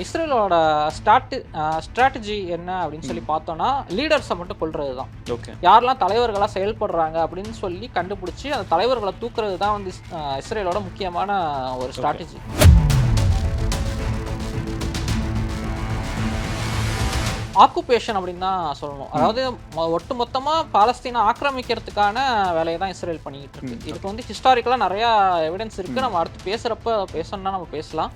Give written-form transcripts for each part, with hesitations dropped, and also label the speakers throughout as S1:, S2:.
S1: இஸ்ரேலோட ஸ்ட்ராட்டஜி என்ன அப்படின்னு சொல்லி பார்த்தோம்னா, லீடர்ஸை மட்டும் கொல்றது தான்.
S2: ஓகே.
S1: யாரெல்லாம் தலைவர்களா செயல்படுறாங்க அப்படின்னு சொல்லி கண்டுபிடிச்சு, அந்த தலைவர்கள தூக்குறது தான் வந்து இஸ்ரேலோட முக்கியமான ஒரு ஸ்ட்ராட்டஜி. ஆக்குபேஷன் அப்படின்னு தான் சொல்லணும். அதாவது ஒட்டுமொத்தமா பாலஸ்தீனை ஆக்கிரமிக்கிறதுக்கான வேலையை தான் இஸ்ரேல் பண்ணிக்கிட்டு இருக்கு. இதுக்கு வந்து ஹிஸ்டாரிக்கலா நிறைய எவிடன்ஸ் இருக்கு. நம்ம அடுத்து பேசுறப்ப பேசணும்னா நம்ம பேசலாம்.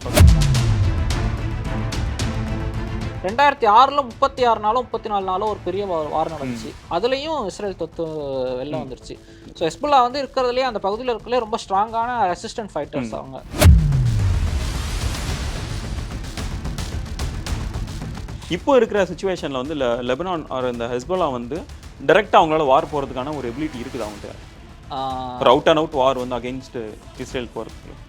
S1: 2006ல் 36 நாளோ 34 நாளோ ஒரு பெரிய வார் நடந்துச்சு. அதுலேயும் இஸ்ரேல் தொத்து வெளில வந்துருச்சு. ஸோ ஹெஸ்புல்லா வந்து இருக்கிறதுலேயே அந்த பகுதியில் இருக்கிறதுலே ரொம்ப ஸ்ட்ராங்கான ரெசிஸ்டன்ட் ஃபைட்டர்ஸ் அவங்க.
S2: இப்போ இருக்கிற சுச்சுவேஷனில் வந்து லெபனான் ஆர் இந்த ஹெஸ்போலா வந்து டைரெக்டாக அவங்களால வார் போகிறதுக்கான ஒரு எபிலிட்டி இருக்குது அவங்கள்ட்ட. ஒரு அவுட் அண்ட் அவுட் வார் வந்து அகெயின்ஸ்ட் இஸ்ரேல் போகிறதுக்கு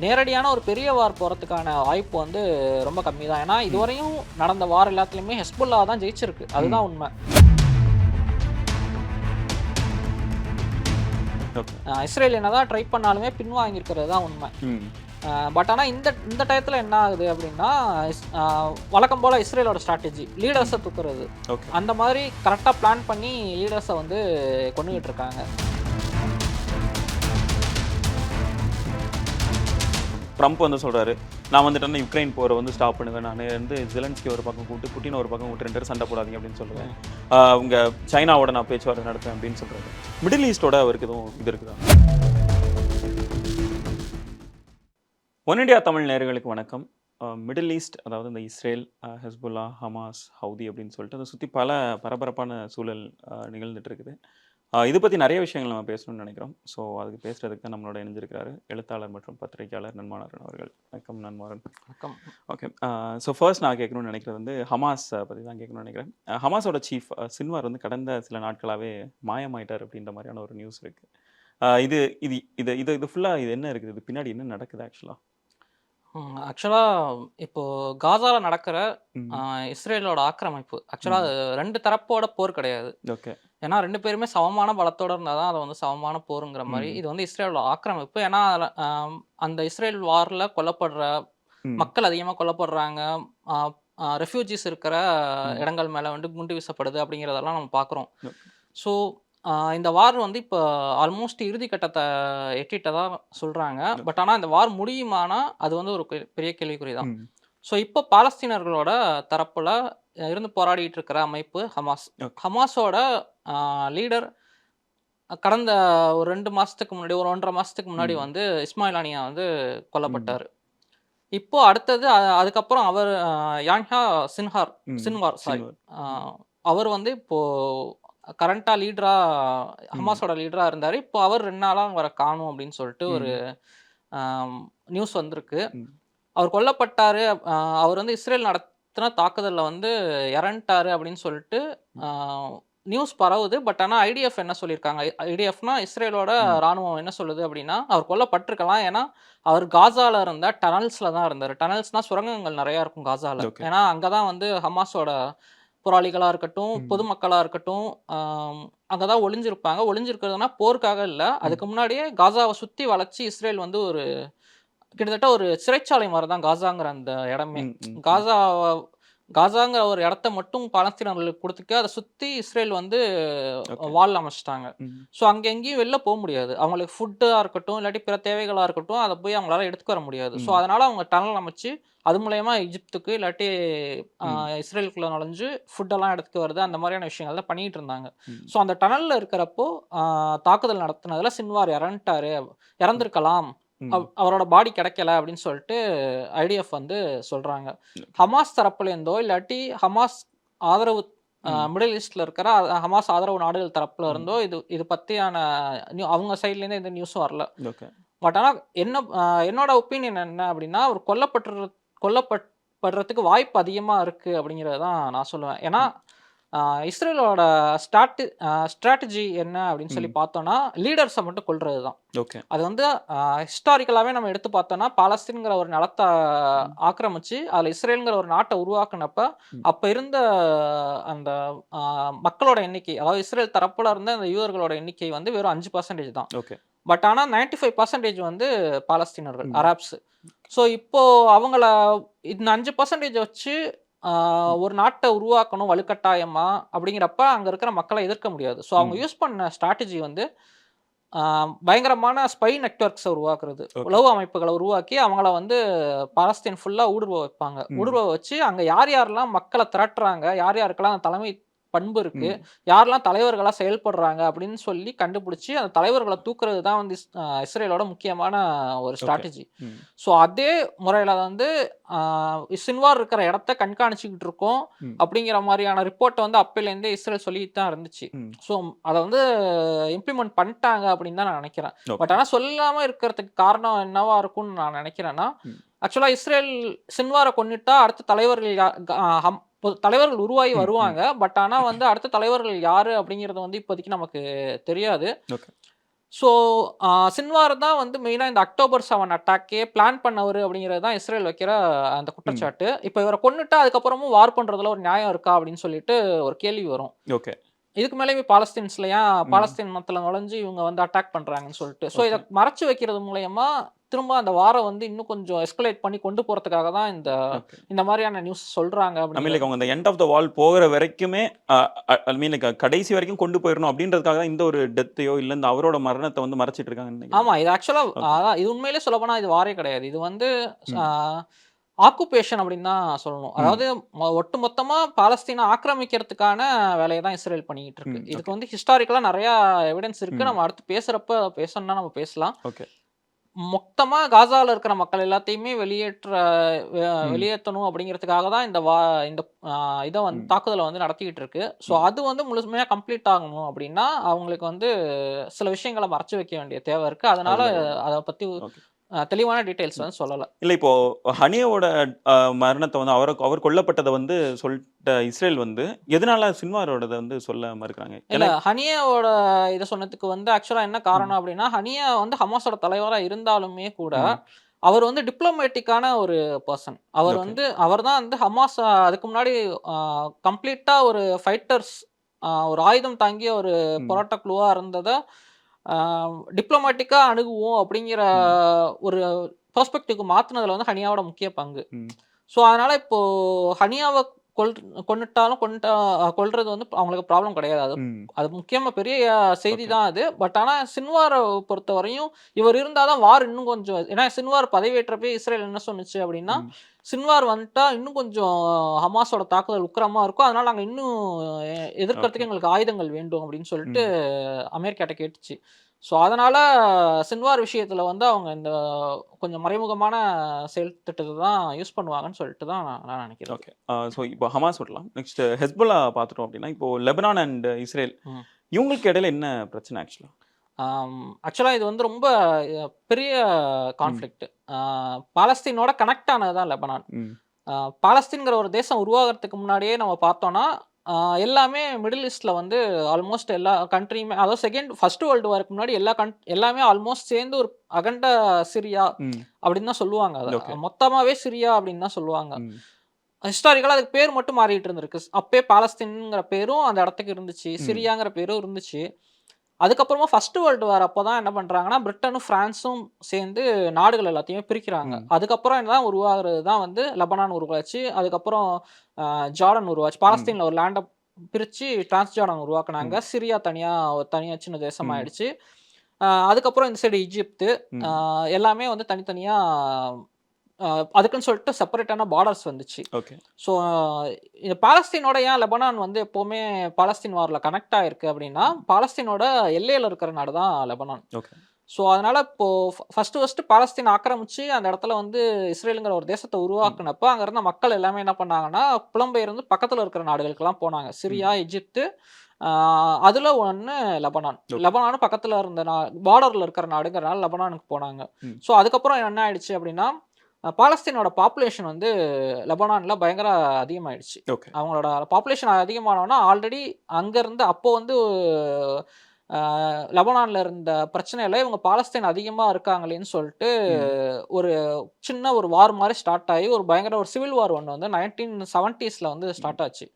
S1: நேரடியான ஒரு பெரிய வார் போகிறதுக்கான வாய்ப்பு வந்து ரொம்ப கம்மி தான். ஏன்னா இதுவரையும் நடந்த வார் எல்லாத்துலேயுமே ஹெஸ்புல்லா தான் ஜெயிச்சிருக்கு. அதுதான் உண்மை. இஸ்ரேல் என்னதான் ட்ரை பண்ணாலுமே பின்வாங்கியிருக்கிறது தான் உண்மை. பட் ஆனால் இந்த டயத்தில் என்ன ஆகுது அப்படின்னா, வழக்கம் போல் இஸ்ரேலோட ஸ்ட்ராட்டஜி லீடர்ஸை தூக்குறது. அந்த மாதிரி கரெக்டாக பிளான் பண்ணி லீடர்ஸை வந்து கொண்டுகிட்டு இருக்காங்க.
S2: ட்ரம்ப் வந்து சொல்கிறாரு, நான் வந்துட்டேன்னா யுக்ரைன் போரை வந்து ஸ்டாப் பண்ணுவேன், நான் வந்து ஜெலன்ஸ்கி ஒரு பக்கம் கூப்பிட்டு புட்டின் ஒரு பக்கம் கூப்பிட்டு 2 பேரும் சண்டை போடாதீங்க அப்படின்னு சொல்லுவேன், அவங்க சைனாவோட நான் பேச்சுவார்த்தை நடத்துவேன் அப்படின்னு சொல்கிறாரு. மிடில் ஈஸ்டோட அவருக்கு எதுவும் இது இருக்குதா? ஒன் இண்டியா தமிழ் நேயர்களுக்கு வணக்கம். மிடில் ஈஸ்ட், அதாவது இந்த இஸ்ரேல், ஹெஸ்புல்லா, ஹமாஸ், ஹவுதி அப்படின்னு சொல்லிட்டு அதை சுற்றி பல பரபரப்பான சூழல் நிகழ்ந்துட்டு இருக்குது. இதை பற்றி நிறைய விஷயங்கள் நம்ம பேசணும்னு நினைக்கிறோம். ஸோ அதுக்கு பேசுகிறதுக்கு தான் நம்மளோட இணைஞ்சிருக்கிறாரு எழுத்தாளர் மற்றும் பத்திரிகையாளர் நன்மாறன் அவர்கள். வணக்கம் நன்மாறன்.
S1: வணக்கம்.
S2: ஓகே. ஸோ ஃபர்ஸ்ட் நான் கேட்கணும்னு நினைக்கிறது வந்து ஹமாஸ் பற்றி தான் கேட்கணும்னு நினைக்கிறேன். ஹமாஸோட சீஃப் சின்வார் வந்து கடந்த சில நாட்களாகவே மாயமாயிட்டார் அப்படின்ற மாதிரியான ஒரு நியூஸ் இருக்குது. இது இது இது இது இது ஃபுல்லாக இது என்ன இருக்குது, இது பின்னாடி என்ன நடக்குது
S1: ஆக்சுவலாக இப்போது காசாவில் நடக்கிற இஸ்ரேலோட ஆக்கிரமிப்பு ஆக்சுவலாக 2 தரப்போட போர் கிடையாது.
S2: ஓகே.
S1: ஏன்னா 2 பேருமே சமமான பலத்தோடு இருந்தால் தான் அதை வந்து சமமான போருங்கிற மாதிரி. இது வந்து இஸ்ரேலோட ஆக்கிரமிப்பு. ஏன்னா அந்த இஸ்ரேல் வாரில் கொல்லப்படுற மக்கள் அதிகமாக கொல்லப்படுறாங்க. ரெஃப்யூஜிஸ் இருக்கிற இடங்கள் மேலே வந்து குண்டு வீசப்படுது அப்படிங்கிறதெல்லாம் நம்ம பார்க்குறோம். ஸோ இந்த வார் வந்து இப்போ ஆல்மோஸ்ட் இறுதி கட்டத்தை எட்டிட்டதா சொல்கிறாங்க. பட் ஆனால் இந்த வார் முடியுமானா அது வந்து ஒரு பெரிய கேள்விக்குறி தான். ஸோ இப்போ பாலஸ்தீனர்களோட தரப்பில் இருந்து போராடிட்டு இருக்கிற அமைப்பு ஹமாஸ். ஹமாஸோட லீடர் கடந்த ஒரு 2 மாதத்துக்கு முன்னாடி, ஒரு 1.5 மாதத்துக்கு முன்னாடி வந்து இஸ்மாயில் ஹனியா வந்து கொல்லப்பட்டார். இப்போ அடுத்தது அதுக்கப்புறம் அவர் யான்ஹா சின்வார் அவர் வந்து இப்போது கரண்டாக லீடராக ஹமாஸோட லீடராக இருந்தார். இப்போ அவர் 2 நாளாக அவரை காணும் அப்படின்னு சொல்லிட்டு ஒரு நியூஸ் வந்திருக்கு. அவர் கொல்லப்பட்டார். அவர் வந்து இஸ்ரேல் நடத்தின தாக்குதலில் வந்து இறந்துட்டார் அப்படின்னு சொல்லிட்டு நியூஸ் பரவுது. பட் ஆனால் ஐடிஎஃப் என்ன சொல்லியிருக்காங்க, ஐடிஎஃப்னா இஸ்ரேலோட இராணுவம் என்ன சொல்லுது அப்படின்னா, அவர் கொல்லப்பட்டிருக்கலாம். ஏன்னா அவர் காசாவில் இருந்த டனல்ஸில் தான் இருந்தார். டனல்ஸ்னால் சுரங்கங்கள் நிறையா இருக்கும் காசாவில். ஏன்னா அங்கே தான் வந்து ஹமாஸோட போராளிகளாக இருக்கட்டும், பொதுமக்களாக இருக்கட்டும், அங்கே தான் ஒளிஞ்சிருப்பாங்க. ஒளிஞ்சிருக்கிறதுனா போருக்காக இல்லை, அதுக்கு முன்னாடியே காசாவை சுற்றி வளைச்சி இஸ்ரேல் வந்து ஒரு கிட்டத்தட்ட ஒரு சிறைச்சாலை மாதிரி தான் காசாங்கிற அந்த இடமே. காசாங்கிற ஒரு இடத்த மட்டும் பாலஸ்தீனர்களுக்கு கொடுத்துக்க, அதை சுற்றி இஸ்ரேல் வந்து வால் அமைச்சிட்டாங்க. ஸோ அங்கே எங்கேயும் வெளில போக முடியாது. அவங்களுக்கு ஃபுட்டாக இருக்கட்டும், இல்லாட்டி பிற தேவைகளாக இருக்கட்டும், அதை போய் அவங்களால எடுத்துக்க வர முடியாது. ஸோ அதனால் அவங்க டனல் அமைச்சு அது மூலயமா எகிப்துக்கு இல்லாட்டி இஸ்ரேலுக்குள்ளே நுழைஞ்சு ஃபுட்டெல்லாம் எடுத்துக்க வருது, அந்த மாதிரியான விஷயங்கள் தான் பண்ணிகிட்டு இருந்தாங்க. ஸோ அந்த டனலில் இருக்கிறப்போ தாக்குதல் நடத்தினதில் சின்வார் இறந்துருக்கலாம், அவரோட பாடி கிடைக்கல அப்படின்னு சொல்லிட்டு ஐடிஎஃப் வந்து சொல்கிறாங்க. ஹமாஸ் தரப்புலேருந்தோ இல்லாட்டி ஹமாஸ் ஆதரவு மிடில் ஈஸ்டில் இருக்கிற ஹமாஸ் ஆதரவு நாடுகள் தரப்புல இருந்தோ இது பற்றியான அவங்க சைட்லேருந்து எந்த நியூஸும் வரல. பட் ஆனால் என்னோட ஒப்பீனியன் என்ன அப்படின்னா, அவர் கொல்லப்படுறதுக்கு வாய்ப்பு அதிகமாக இருக்குது அப்படிங்கிறது தான் நான் சொல்லுவேன். ஏன்னா இஸ்ரேலோட ஸ்ட்ராட்டஜி என்ன அப்படின்னு சொல்லி பார்த்தோன்னா, லீடர்ஸை மட்டும் கொல்றது தான். அது வந்து ஹிஸ்டாரிக்கலாகவே நம்ம எடுத்து பார்த்தோன்னா, பாலஸ்தீன்கிற ஒரு நிலத்தை ஆக்கிரமிச்சு அதில் இஸ்ரேலுங்கிற ஒரு நாட்டை உருவாக்குனப்ப அப்போ இருந்த அந்த மக்களோட எண்ணிக்கை, அதாவது இஸ்ரேல் தரப்புல இருந்த அந்த யூதர்களோட எண்ணிக்கை வந்து வெறும் 5% தான். பட் ஆனா 95% வந்து பாலஸ்தீனர்கள்,
S2: ம்.
S1: அராப்ஸ். ஸோ இப்போ அவங்கள இந்த 5% வச்சு ஆ
S2: ம்.
S1: ஒரு நாட்ட உருவாக்கணும் வலுக்கட்டாயமா அப்படிங்கிறப்ப அங்க இருக்கிற மக்கள எதிர்க்க முடியாது. ஸோ அவங்க
S2: ம்.
S1: யூஸ் பண்ண ஸ்ட்ராட்டஜி வந்து ஆ பயங்கரமான ஸ்பை நெட்வொர்க்ஸ உருவாக்குறது.
S2: ஓகே.
S1: உளவு அமைப்புகள உருவாக்கி அவங்கள வந்து பாலஸ்தீன் ஃபுல்லா ஊடுருவ வைப்பாங்க.
S2: ம்.
S1: ஊடுருவ வச்சு அங்க யார் யாரெல்லாம் மக்கள திரட்டுறாங்க, யார் யாருக்கெல்லாம் அந்த தலைமை பண்பு இருக்கு,
S2: ம்.
S1: யாரெல்லாம் தலைவர்களா செயல்படுறாங்க அப்படின்னு சொல்லி கண்டுபிடிச்சு, அந்த தலைவர்கள தூக்குறது தான் வந்து இஸ்ரேலோட முக்கியமான ஒரு
S2: ஓகே.
S1: ஸ்ட்ராட்டஜி.
S2: ம்.
S1: ஸோ அதே முறையில வந்து ஆ சின்வார் இருக்கிற இடத்த கண்காணிச்சுக்கிட்டு இருக்கோம்.
S2: ம்.
S1: அப்படிங்கிற மாரியான ரிப்போர்ட்ட வந்து அப்பைலேருந்தே இஸ்ரேல் சொல்லிட்டு தான் இருந்துச்சு.
S2: ம்.
S1: ஸோ அத வந்து இம்ப்ளிமெண்ட் பண்ணிட்டாங்க அப்படின்னு தான் நான் நினைக்கிறேன். But
S2: okay.
S1: ஆனா சொல்லாம இருக்கிறதுக்கு காரணம் என்னவா இருக்கும்னு நான் நினைக்கிறேன்னா,
S2: ம்.
S1: ஆக்சுவலா இஸ்ரேல் சின்வார கொன்னுட்டா அடுத்த தலைவர்கள் யா க தலைவர்கள் உருவாகி
S2: ம். ம்.
S1: வருவாங்க. பட் ஆனா வந்து அடுத்த தலைவர்கள் யாரு அப்படிங்கிறது வந்து இப்போதைக்கு நமக்கு தெரியாது.
S2: ஓகே.
S1: ஸோ சின்வார் தான் வந்து மெயினா இந்த அக்டோபர் 7 அட்டாக்கே பிளான் பண்ணவரு அப்படிங்கிறது தான் இஸ்ரேல் வைக்கிற அந்த
S2: ம்.
S1: குற்றச்சாட்டு. இப்ப இவர கொன்னுட்டா அதுக்கப்புறமும் வார் பண்றதுல ஒரு நியாயம் இருக்கா அப்படின்னு சொல்லிட்டு ஒரு கேள்வி வரும்.
S2: ஓகே.
S1: இதுக்கு மேலயுமே பாலஸ்தீன்ஸ்ல ஏன்
S2: ம்.
S1: பாலஸ்தீன் மத்தில நுழைஞ்சு இவங்க வந்து அட்டாக் பண்றாங்கன்னு சொல்லிட்டு. ஸோ இத
S2: ஓகே.
S1: மறைச்சு வைக்கிறது மூலியமா திரும்ப அந்த வார வந்து இன்னும் கொஞ்சம் எஸ்கலேட் பண்ணி கொண்டு போறதுக்காக தான் இந்த
S2: ஓகே.
S1: இந்த மாரியான நியூஸ் சொல்றாங்க
S2: ஐ மீன்
S1: அப்படிங்கிறது.
S2: லைக் அவங்க அந்த எண்ட் ஆஃப் த வால் போகிற வரைக்குமே ஐ மீன் லைக் கடைசி வரைக்கும் கொண்டு போயிரணும் அப்படின்றதுக்காக தான் இந்த ஒரு டெத்தையோ இல்ல இந்த அவரோட மரணத்த வந்து மறைச்சிட்டு இருக்காங்கன்னு
S1: ஆமா.
S2: நினைக்கிறீங்களா?
S1: இது ஆக்சுவலா
S2: ஓகே.
S1: அதான் இது உண்மையிலேயே சொல்லப்போனா இது வாரே கிடையாது. இது வந்து ஆ
S2: ம்.
S1: ஆக்குபேஷன் அப்படின்னு தான் சொல்லணும்.
S2: ம்.
S1: அதாவது ஒட்டுமொத்தமா பாலஸ்தீன ஆக்கிரமிக்கிறதுக்கான வேலைய தான் இஸ்ரேல் பண்ணிக்கிட்டு இருக்கு.
S2: ம். ஓகே.
S1: இதுக்கு வந்து ஹிஸ்டாரிக்கலா நெறையா எவிடன்ஸ் இருக்கு.
S2: ம்.
S1: நம்ம அடுத்து பேசுறப்ப பேசணும்னா நம்ம பேசலாம்.
S2: ஓகே.
S1: மொத்தமா காசால இருக்கிற மக்கள் எல்லாத்தையுமே
S2: ம்.
S1: வெளியேத்தணும் அப்படிங்கிறதுக்காக தான் இந்த இத வந்து
S2: ம்.
S1: தாக்குதல வந்து நடத்திக்கிட்டு இருக்கு. ஸோ
S2: ம்.
S1: அது வந்து முழுமையா கம்ப்ளீட் ஆகணும் அப்படின்னா, அவங்களுக்கு வந்து சில விஷயங்கள மறைச்சு வைக்க வேண்டிய தேவை இருக்கு. அதனால
S2: அதுல ஒண்ணு.
S1: அத பத்தி
S2: ஓகே.
S1: தெளிவான டீட்டெயில்ஸ்
S2: ம்.
S1: வந்து சொல்லல.
S2: இல்ல இப்போ ஹனியோட மரணத்த வந்து அவர் கொல்லப்பட்டத வந்து சொல்ட்ட இஸ்ரேல் வந்து எதனால சின்வாரோடத வந்து சொல்ல மறுக்கிறாங்க?
S1: இல்ல
S2: ஏன்னா
S1: ஹனியாவோட இத சொன்னதுக்கு வந்து ஆக்சுவலா என்ன
S2: ம்.
S1: காரணம் அப்படின்னா, ஹனியா வந்து ஹமாஸோட தலைவரா இருந்தாலுமே கூட,
S2: ம்.
S1: அவர் வந்து டிப்ளமேட்டிக்கான ஒரு பெர்சன்.
S2: ஓகே.
S1: அவர் தான் வந்து ஹமாஸ் அதுக்கு முன்னாடி அ கம்ப்ளீட்டா ஒரு ஃபைட்டர்ஸ் ஒரு ஆயுதம் தாங்கிய ஒரு
S2: ம்.
S1: போராட்ட குழுவா இருந்தத, அ டிப்ளமேட்டிக்கா அணுகுவோம் அப்படிங்கிற
S2: ம்.
S1: ஒரு பெர்ஸ்பெக்டிவ்க்கு மாத்துனதுல வந்து ஹனியாவோட முக்கிய பங்கு.
S2: ம்.
S1: ஸோ, அதனால இப்போ ஹனியாவ கொல் கொல்றது வந்து அவங்களுக்கு ப்ராப்ளம் கிடையாது. அது
S2: ம்.
S1: அது முக்கியமா பெரிய செய்தி
S2: ஓகே.
S1: தான் அது. பட் ஆனா சின்வார பொறுத்தவரையும் இவர் இருந்தா தான் வார் இன்னும் கொஞ்சம் ஏன்னா சின்வார் பதவியேற்றப்பயே இஸ்ரேல் என்ன சொன்னுச்சு அப்டின்னா,
S2: ம்.
S1: சின்வார் வந்துட்டா இன்னும் கொஞ்சம் ஹமாஸோட தாக்குதல் உக்கிரமா இருக்கும். அதனால நாங்க இன்னும்
S2: ஓகே.
S1: எதிர்க்கிறதுக்கு எங்களுக்கு ஆயுதங்கள் வேண்டும் அப்டின்னு சொல்லிட்டு
S2: ம்.
S1: அமெரிக்காட்ட கேட்டுச்சு. ஸோ, அதனால சின்வார் விஷயத்துல வந்து அவங்க இந்த கொஞ்சம் மறைமுகமான செயல் திட்டத்த தான் யூஸ் பண்ணுவாங்கன்னு சொல்லிட்டு தான் நான் நினைக்கிறது.
S2: ஓகே. ஸோ இப்போ ஹமாஸ் விடலாம். நெக்ஸ்ட் ஹெஸ்புல்லா பார்த்துட்டோம் அப்டின்னா, இப்போ லெபனான் அண்ட் இஸ்ரேல்
S1: ம்.
S2: இவங்களுக்கு இடையில என்ன பிரச்சனை ஆக்சுவலா?
S1: ஆக்சுவலா இது வந்து ரொம்ப பெரிய
S2: ம்.
S1: கான்ஃப்ளிக்ட். ஆ பாலஸ்தீனோட கனெக்ட் ஆனது தான் லெபனான்.
S2: ம்.
S1: ஆ பாலஸ்தீன்ங்கிற ஒரு தேசம் உருவாகுறதுக்கு முன்னாடியே நம்ம பார்த்தோம்னா, ஆ எல்லாமே மிடில் ஈஸ்ட்ல வந்து ஆல்மோஸ்ட் எல்லா கண்ட்ரியுமே அதாவது ஃபர்ஸ்ட் வேர்ல்டு வார்க்கு முன்னாடி எல்லாமே ஆல்மோஸ்ட் சேர்ந்து ஒரு அகண்ட சிரியா
S2: ம்.
S1: அப்படின்னு தான் சொல்லுவாங்க அத.
S2: ஓகே.
S1: மொத்தமாவே சிரியா அப்படின்னு தான் சொல்லுவாங்க.
S2: ம்.
S1: ஹிஸ்டாரிக்கலா அதுக்கு பேர் மட்டும் மாறிட்டு இருந்திருக்கு. அப்பயே பாலஸ்தீன்ங்கிற பேரும் அந்த இடத்துக்கு இருந்துச்சு.
S2: ம்.
S1: சிரியாங்கிற பேரும் இருந்துச்சு. அதுக்கப்புறமா ஃபர்ஸ்ட் வேர்ல்டு வார் அப்ப தான் என்ன பண்றாங்கன்னா, பிரிட்டனும், பிரான்ஸும் சேர்ந்து நாடுகள் எல்லாத்தையுமே பிரிக்கிறாங்க.
S2: ம்.
S1: அதுக்கப்புறம் என்னதான் உருவாகுறது தான் வந்து லெபனான் உருவாச்சு. அதுக்கப்புறம் ஜார்டன் உருவாச்சு.
S2: ம்.
S1: பாலஸ்தீன்ல ஒரு லேண்ட பிரிச்சு டிரான்ஸ் ஜார்டன் உருவாக்குனாங்க.
S2: ம்.
S1: சிரியா ஒரு தனியா சின்ன தேசம்
S2: ம்.
S1: ஆயிடுச்சு. அதுக்கப்புறம் இந்த சைடு எகிப்து அ
S2: ம்.
S1: எல்லாமே வந்து தனித்தனியா அ அதுக்குன்னு சொல்லிட்டு செப்பரேட்டான பார்டர்ஸ் வந்துச்சு.
S2: ஓகே.
S1: ஸோ இந்த பாலஸ்தீனோட ஏன் லெபனான் வந்து எப்பவுமே பாலஸ்தீன் வார்ல கனெக்ட் ஆயிருக்கு அப்டின்னா,
S2: ம்.
S1: பாலஸ்தீனோட எல்லையில இருக்கிற நாடு தான் லெபனான்.
S2: ஓகே.
S1: ஸோ அதனால இப்போ ஃபர்ஸ்ட்டு பாலஸ்தீன் ஆக்கிரமிச்சு அந்த இடத்துல வந்து இஸ்ரேலுங்கிற ஒரு தேசத்த
S2: ம்.
S1: உருவாக்குனப்ப, அங்க இருந்த மக்கள் எல்லாமே என்ன பண்ணாங்கன்னா, புலம்பெயர்ந்து பக்கத்துல இருக்கிற நாடுகளுக்கெல்லாம் போனாங்க.
S2: ம்.
S1: சிரியா, எகிப்து ஆ அதுல ஒண்ணு லெபனான்.
S2: ஓகே.
S1: லெபனானும் பக்கத்துல இருந்த பார்டர்ல இருக்கிற நாடுங்கிறனால லெபனானுக்கு போனாங்க.
S2: ம்.
S1: ஸோ அதுக்கப்புறம் என்ன ஆயிடுச்சு அப்டின்னா, பாலஸ்தீனோட பாப்புலேஷன் வந்து லெபனான்ல பயங்கர அதிகமாயிடுச்சு.
S2: ஓகே.
S1: அவங்களோட பாப்புலேஷன் அதிகமானோன, ஆல்ரெடி அங்க இருந்து அப்போ வந்து அ லெபனான்ல இருந்த பிரச்சனையில இவங்க பாலஸ்தீன் அதிகமா இருக்காங்களேன்னு சொல்ட்டு,
S2: ம்.
S1: ஒரு சின்ன ஒரு வார் மாரி ஸ்டார்ட் ஆயி, ஒரு பயங்கர ஒரு சிவில் வார் ஒண்ணு வந்து 1970ஸ்ல வந்து
S2: ம்.
S1: ஸ்டார்ட் ஆச்சு.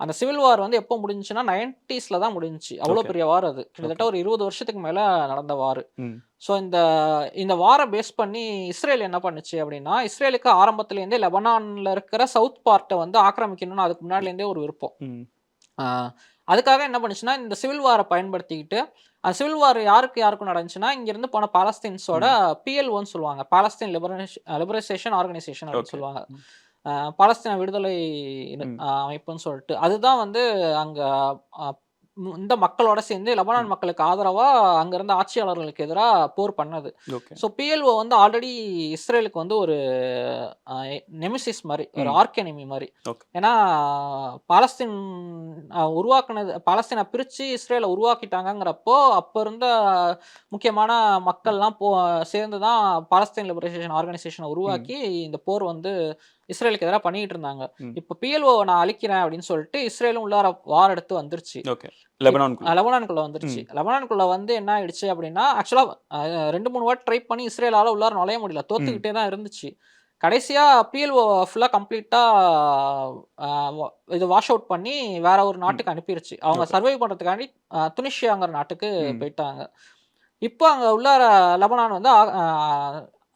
S1: அந்த சிவில் வார் வந்து எப்போ முடிஞ்சுச்சுன்னா 90ஸ்ல தான் முடிஞ்சுச்சு. அவ்வளோ
S2: ஓகே.
S1: பெரிய வார் அது. கிட்டத்தட்ட
S2: ஓகே.
S1: ஒரு 20 வருஷத்துக்கு மேல நடந்த வார்.
S2: ம்.
S1: ஸோ இந்த இந்த வார பேஸ் பண்ணி இஸ்ரேல் என்ன பண்ணுச்சு அப்படின்னா, இஸ்ரேலுக்கு ஆரம்பத்துலேருந்தே லெபனான்ல இருக்கிற சவுத் பார்ட்ட வந்து ஆக்கிரமிக்கணும்னு அதுக்கு முன்னாடிலேருந்தே ஒரு விருப்பம்.
S2: ம்.
S1: ஆ அதுக்காக என்ன பண்ணுச்சுன்னா, இந்த சிவில் வார பயன்படுத்திக்கிட்டு, அந்த சிவில் வார் யாருக்கு யாருக்கும் நடந்துச்சுன்னா, இங்கேருந்து போன பாலஸ்தீன்ஸோட
S2: ம்.
S1: PLOன்னு சொல்லுவாங்க. பாலஸ்தீன் லிபரேஷன் ஆர்கனைசேஷன் அப்படின்னு
S2: ஓகே.
S1: சொல்லுவாங்க.
S2: ம்.
S1: பாலஸ்தீன விடுதலை
S2: ம்.
S1: அமைப்புன்னு சொல்லிட்டு. அதுதான் வந்து அங்க அ இந்த மக்களோட சேர்ந்து லெபனான்
S2: ம்.
S1: மக்களுக்கு ஆதரவா அங்க இருந்த ஆட்சியாளர்களுக்கு எதிரா போர் பண்ணது.
S2: ஓகே.
S1: ஸோ PLO வந்து ஆல்ரெடி இஸ்ரேலுக்கு வந்து ஒரு அ நெமெசிஸ் மாரி, ஒரு
S2: ம்.
S1: ஆர்க் எனிமி மாரி.
S2: ஓகே.
S1: ஏன்னா பாலஸ்தீன் பாலஸ்தீன பிரிச்சு இஸ்ரேல உருவாக்கிட்டாங்கங்கிறப்போ, அப்ப இருந்த முக்கியமான
S2: ம்.
S1: மக்கள்லாம் சேர்ந்து தான் பாலஸ்தீன் லிபரேஷன் ஆர்கனைசேஷன
S2: ம்.
S1: உருவாக்கி, இந்த போர் வந்து இஸ்ரேலுக்கு எதிரா பண்ணிட்டு இருந்தாங்க.
S2: ம்.
S1: இப்ப PLOவ நான் அழிக்கிறேன் அப்படின்னு சொல்லிட்டு இஸ்ரேலும் உள்ளார வார் எடுத்து வந்துருச்சு.
S2: ஓகே. லெபனான்குள்ள.
S1: லெபனானுக்குள்ள வந்துருச்சு.
S2: ம்.
S1: லெபனானுக்குள்ள வந்து என்ன ஆயிடுச்சு அப்படின்னா, ஆக்சுவலா 2, 3 வாட்டி ட்ரை பண்ணி இஸ்ரேலால உள்ளார நுழைய முடியல.
S2: ம்.
S1: தோத்துக்கிட்டே தான் இருந்துச்சு. கடைசியா PLO ஃபுல்லா கம்ப்ளீட்டா அ வ இது வாஷ் அவுட் பண்ணி வேற ஒரு
S2: ம்.
S1: நாட்டுக்கு அனுப்பிருச்சு. அவங்க
S2: ஓகே.
S1: சர்வைவ் பண்றதுக்காண்டி துனிஷியாங்கிற நாட்டுக்கு
S2: ம்.
S1: போயிட்டாங்க. இப்போ அங்க உள்ளார லெபனான் வந்து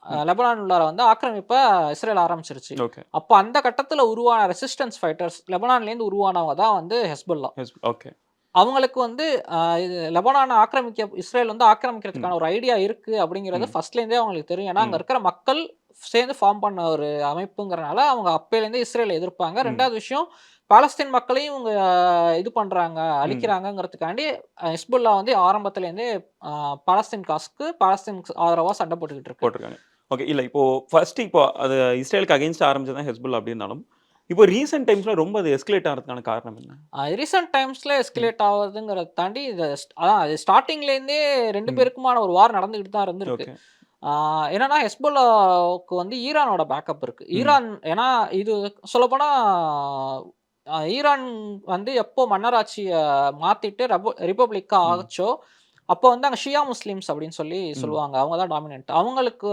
S2: ம்.
S1: லெபனான் உள்ளார வந்து ஆக்கிரமிப்ப இஸ்ரேல் ஆரம்பிச்சுருச்சு.
S2: ஓகே.
S1: அப்ப அந்த கட்டத்துல உருவான ரெசிஸ்டன்ஸ் ஃபைட்டர்ஸ் லெபனான்லேருந்து உருவானவங்க தான் வந்து ஹெஸ்புல்லா.
S2: ஓகே.
S1: அவங்களுக்கு வந்து இது லெபனான இஸ்ரேல் வந்து
S2: ம்.
S1: ஆக்கிரமிக்கிறதுக்கான ஒரு ஐடியா இருக்கு அப்படிங்கிறது
S2: ம்.
S1: ஃபர்ஸ்ட்லேருந்தே அவங்களுக்கு தெரியும். ஏன்னா, அங்க
S2: ம்.
S1: இருக்கிற மக்கள் சேர்ந்து ஃபார்ம் பண்ண ஒரு அமைப்புங்கிறனால, அவங்க அப்பயிலேருந்தே இஸ்ரேல எதிர்ப்பாங்க.
S2: ம்.
S1: 2வது விஷயம், பாலஸ்தீன் மக்களையும் இவங்க இது பண்றாங்க,
S2: ம்.
S1: அழிக்கிறாங்கங்கிறதுக்காண்டி ஹிஸ்புல்லா வந்து ஆரம்பத்துலேருந்தே அ பாலஸ்தீனுக்கு ஆதரவா சண்டை போட்டுக்கிட்டு இருக்கு.
S2: போட்டிருக்காங்க. ஓகே. இல்ல இப்போ ஃபர்ஸ்ட் இப்போ அது இஸ்ரேலுக்கு அகைன்ஸ்டா ஆரம்பிச்சது தான் ஹெஸ்புல்லா அப்டின்னாலும், இப்போ ரீசென்ட் டைம்ஸ்ல ரொம்ப அது எஸ்கலேட் ஆகுறதுக்கான காரணம் என்ன?
S1: ரீசென்ட் டைம்ஸ்ல
S2: ம்.
S1: எஸ்கலேட் ஆகுதுங்கிறத தாண்டி, அதான் அது ஸ்டார்ட்டிங்லேருந்தே 2
S2: ம்.
S1: பேருக்குமான ஒரு வார் நடந்துகிட்டு தான் இருந்திருக்கு.
S2: ஓகே.
S1: ஆ என்னன்னா ஹெஸ்புல்லாவுக்கு வந்து ஈரானோட பேக்கப் இருக்கு.
S2: ம்.
S1: ஏன்னா இது சொல்லப்போனா ஈரான் வந்து எப்போ மன்னராட்சிய மாத்திட்டு ரிப்பப்ளிக்கா
S2: ம்.
S1: ஆச்சோ, அப்போ வந்து அங்க ஷியா முஸ்லிம்ஸ் அப்படின்னு சொல்லி
S2: ம்.
S1: சொல்லுவாங்க. அவங்க தான் டாமினன்ட். அவங்களுக்கு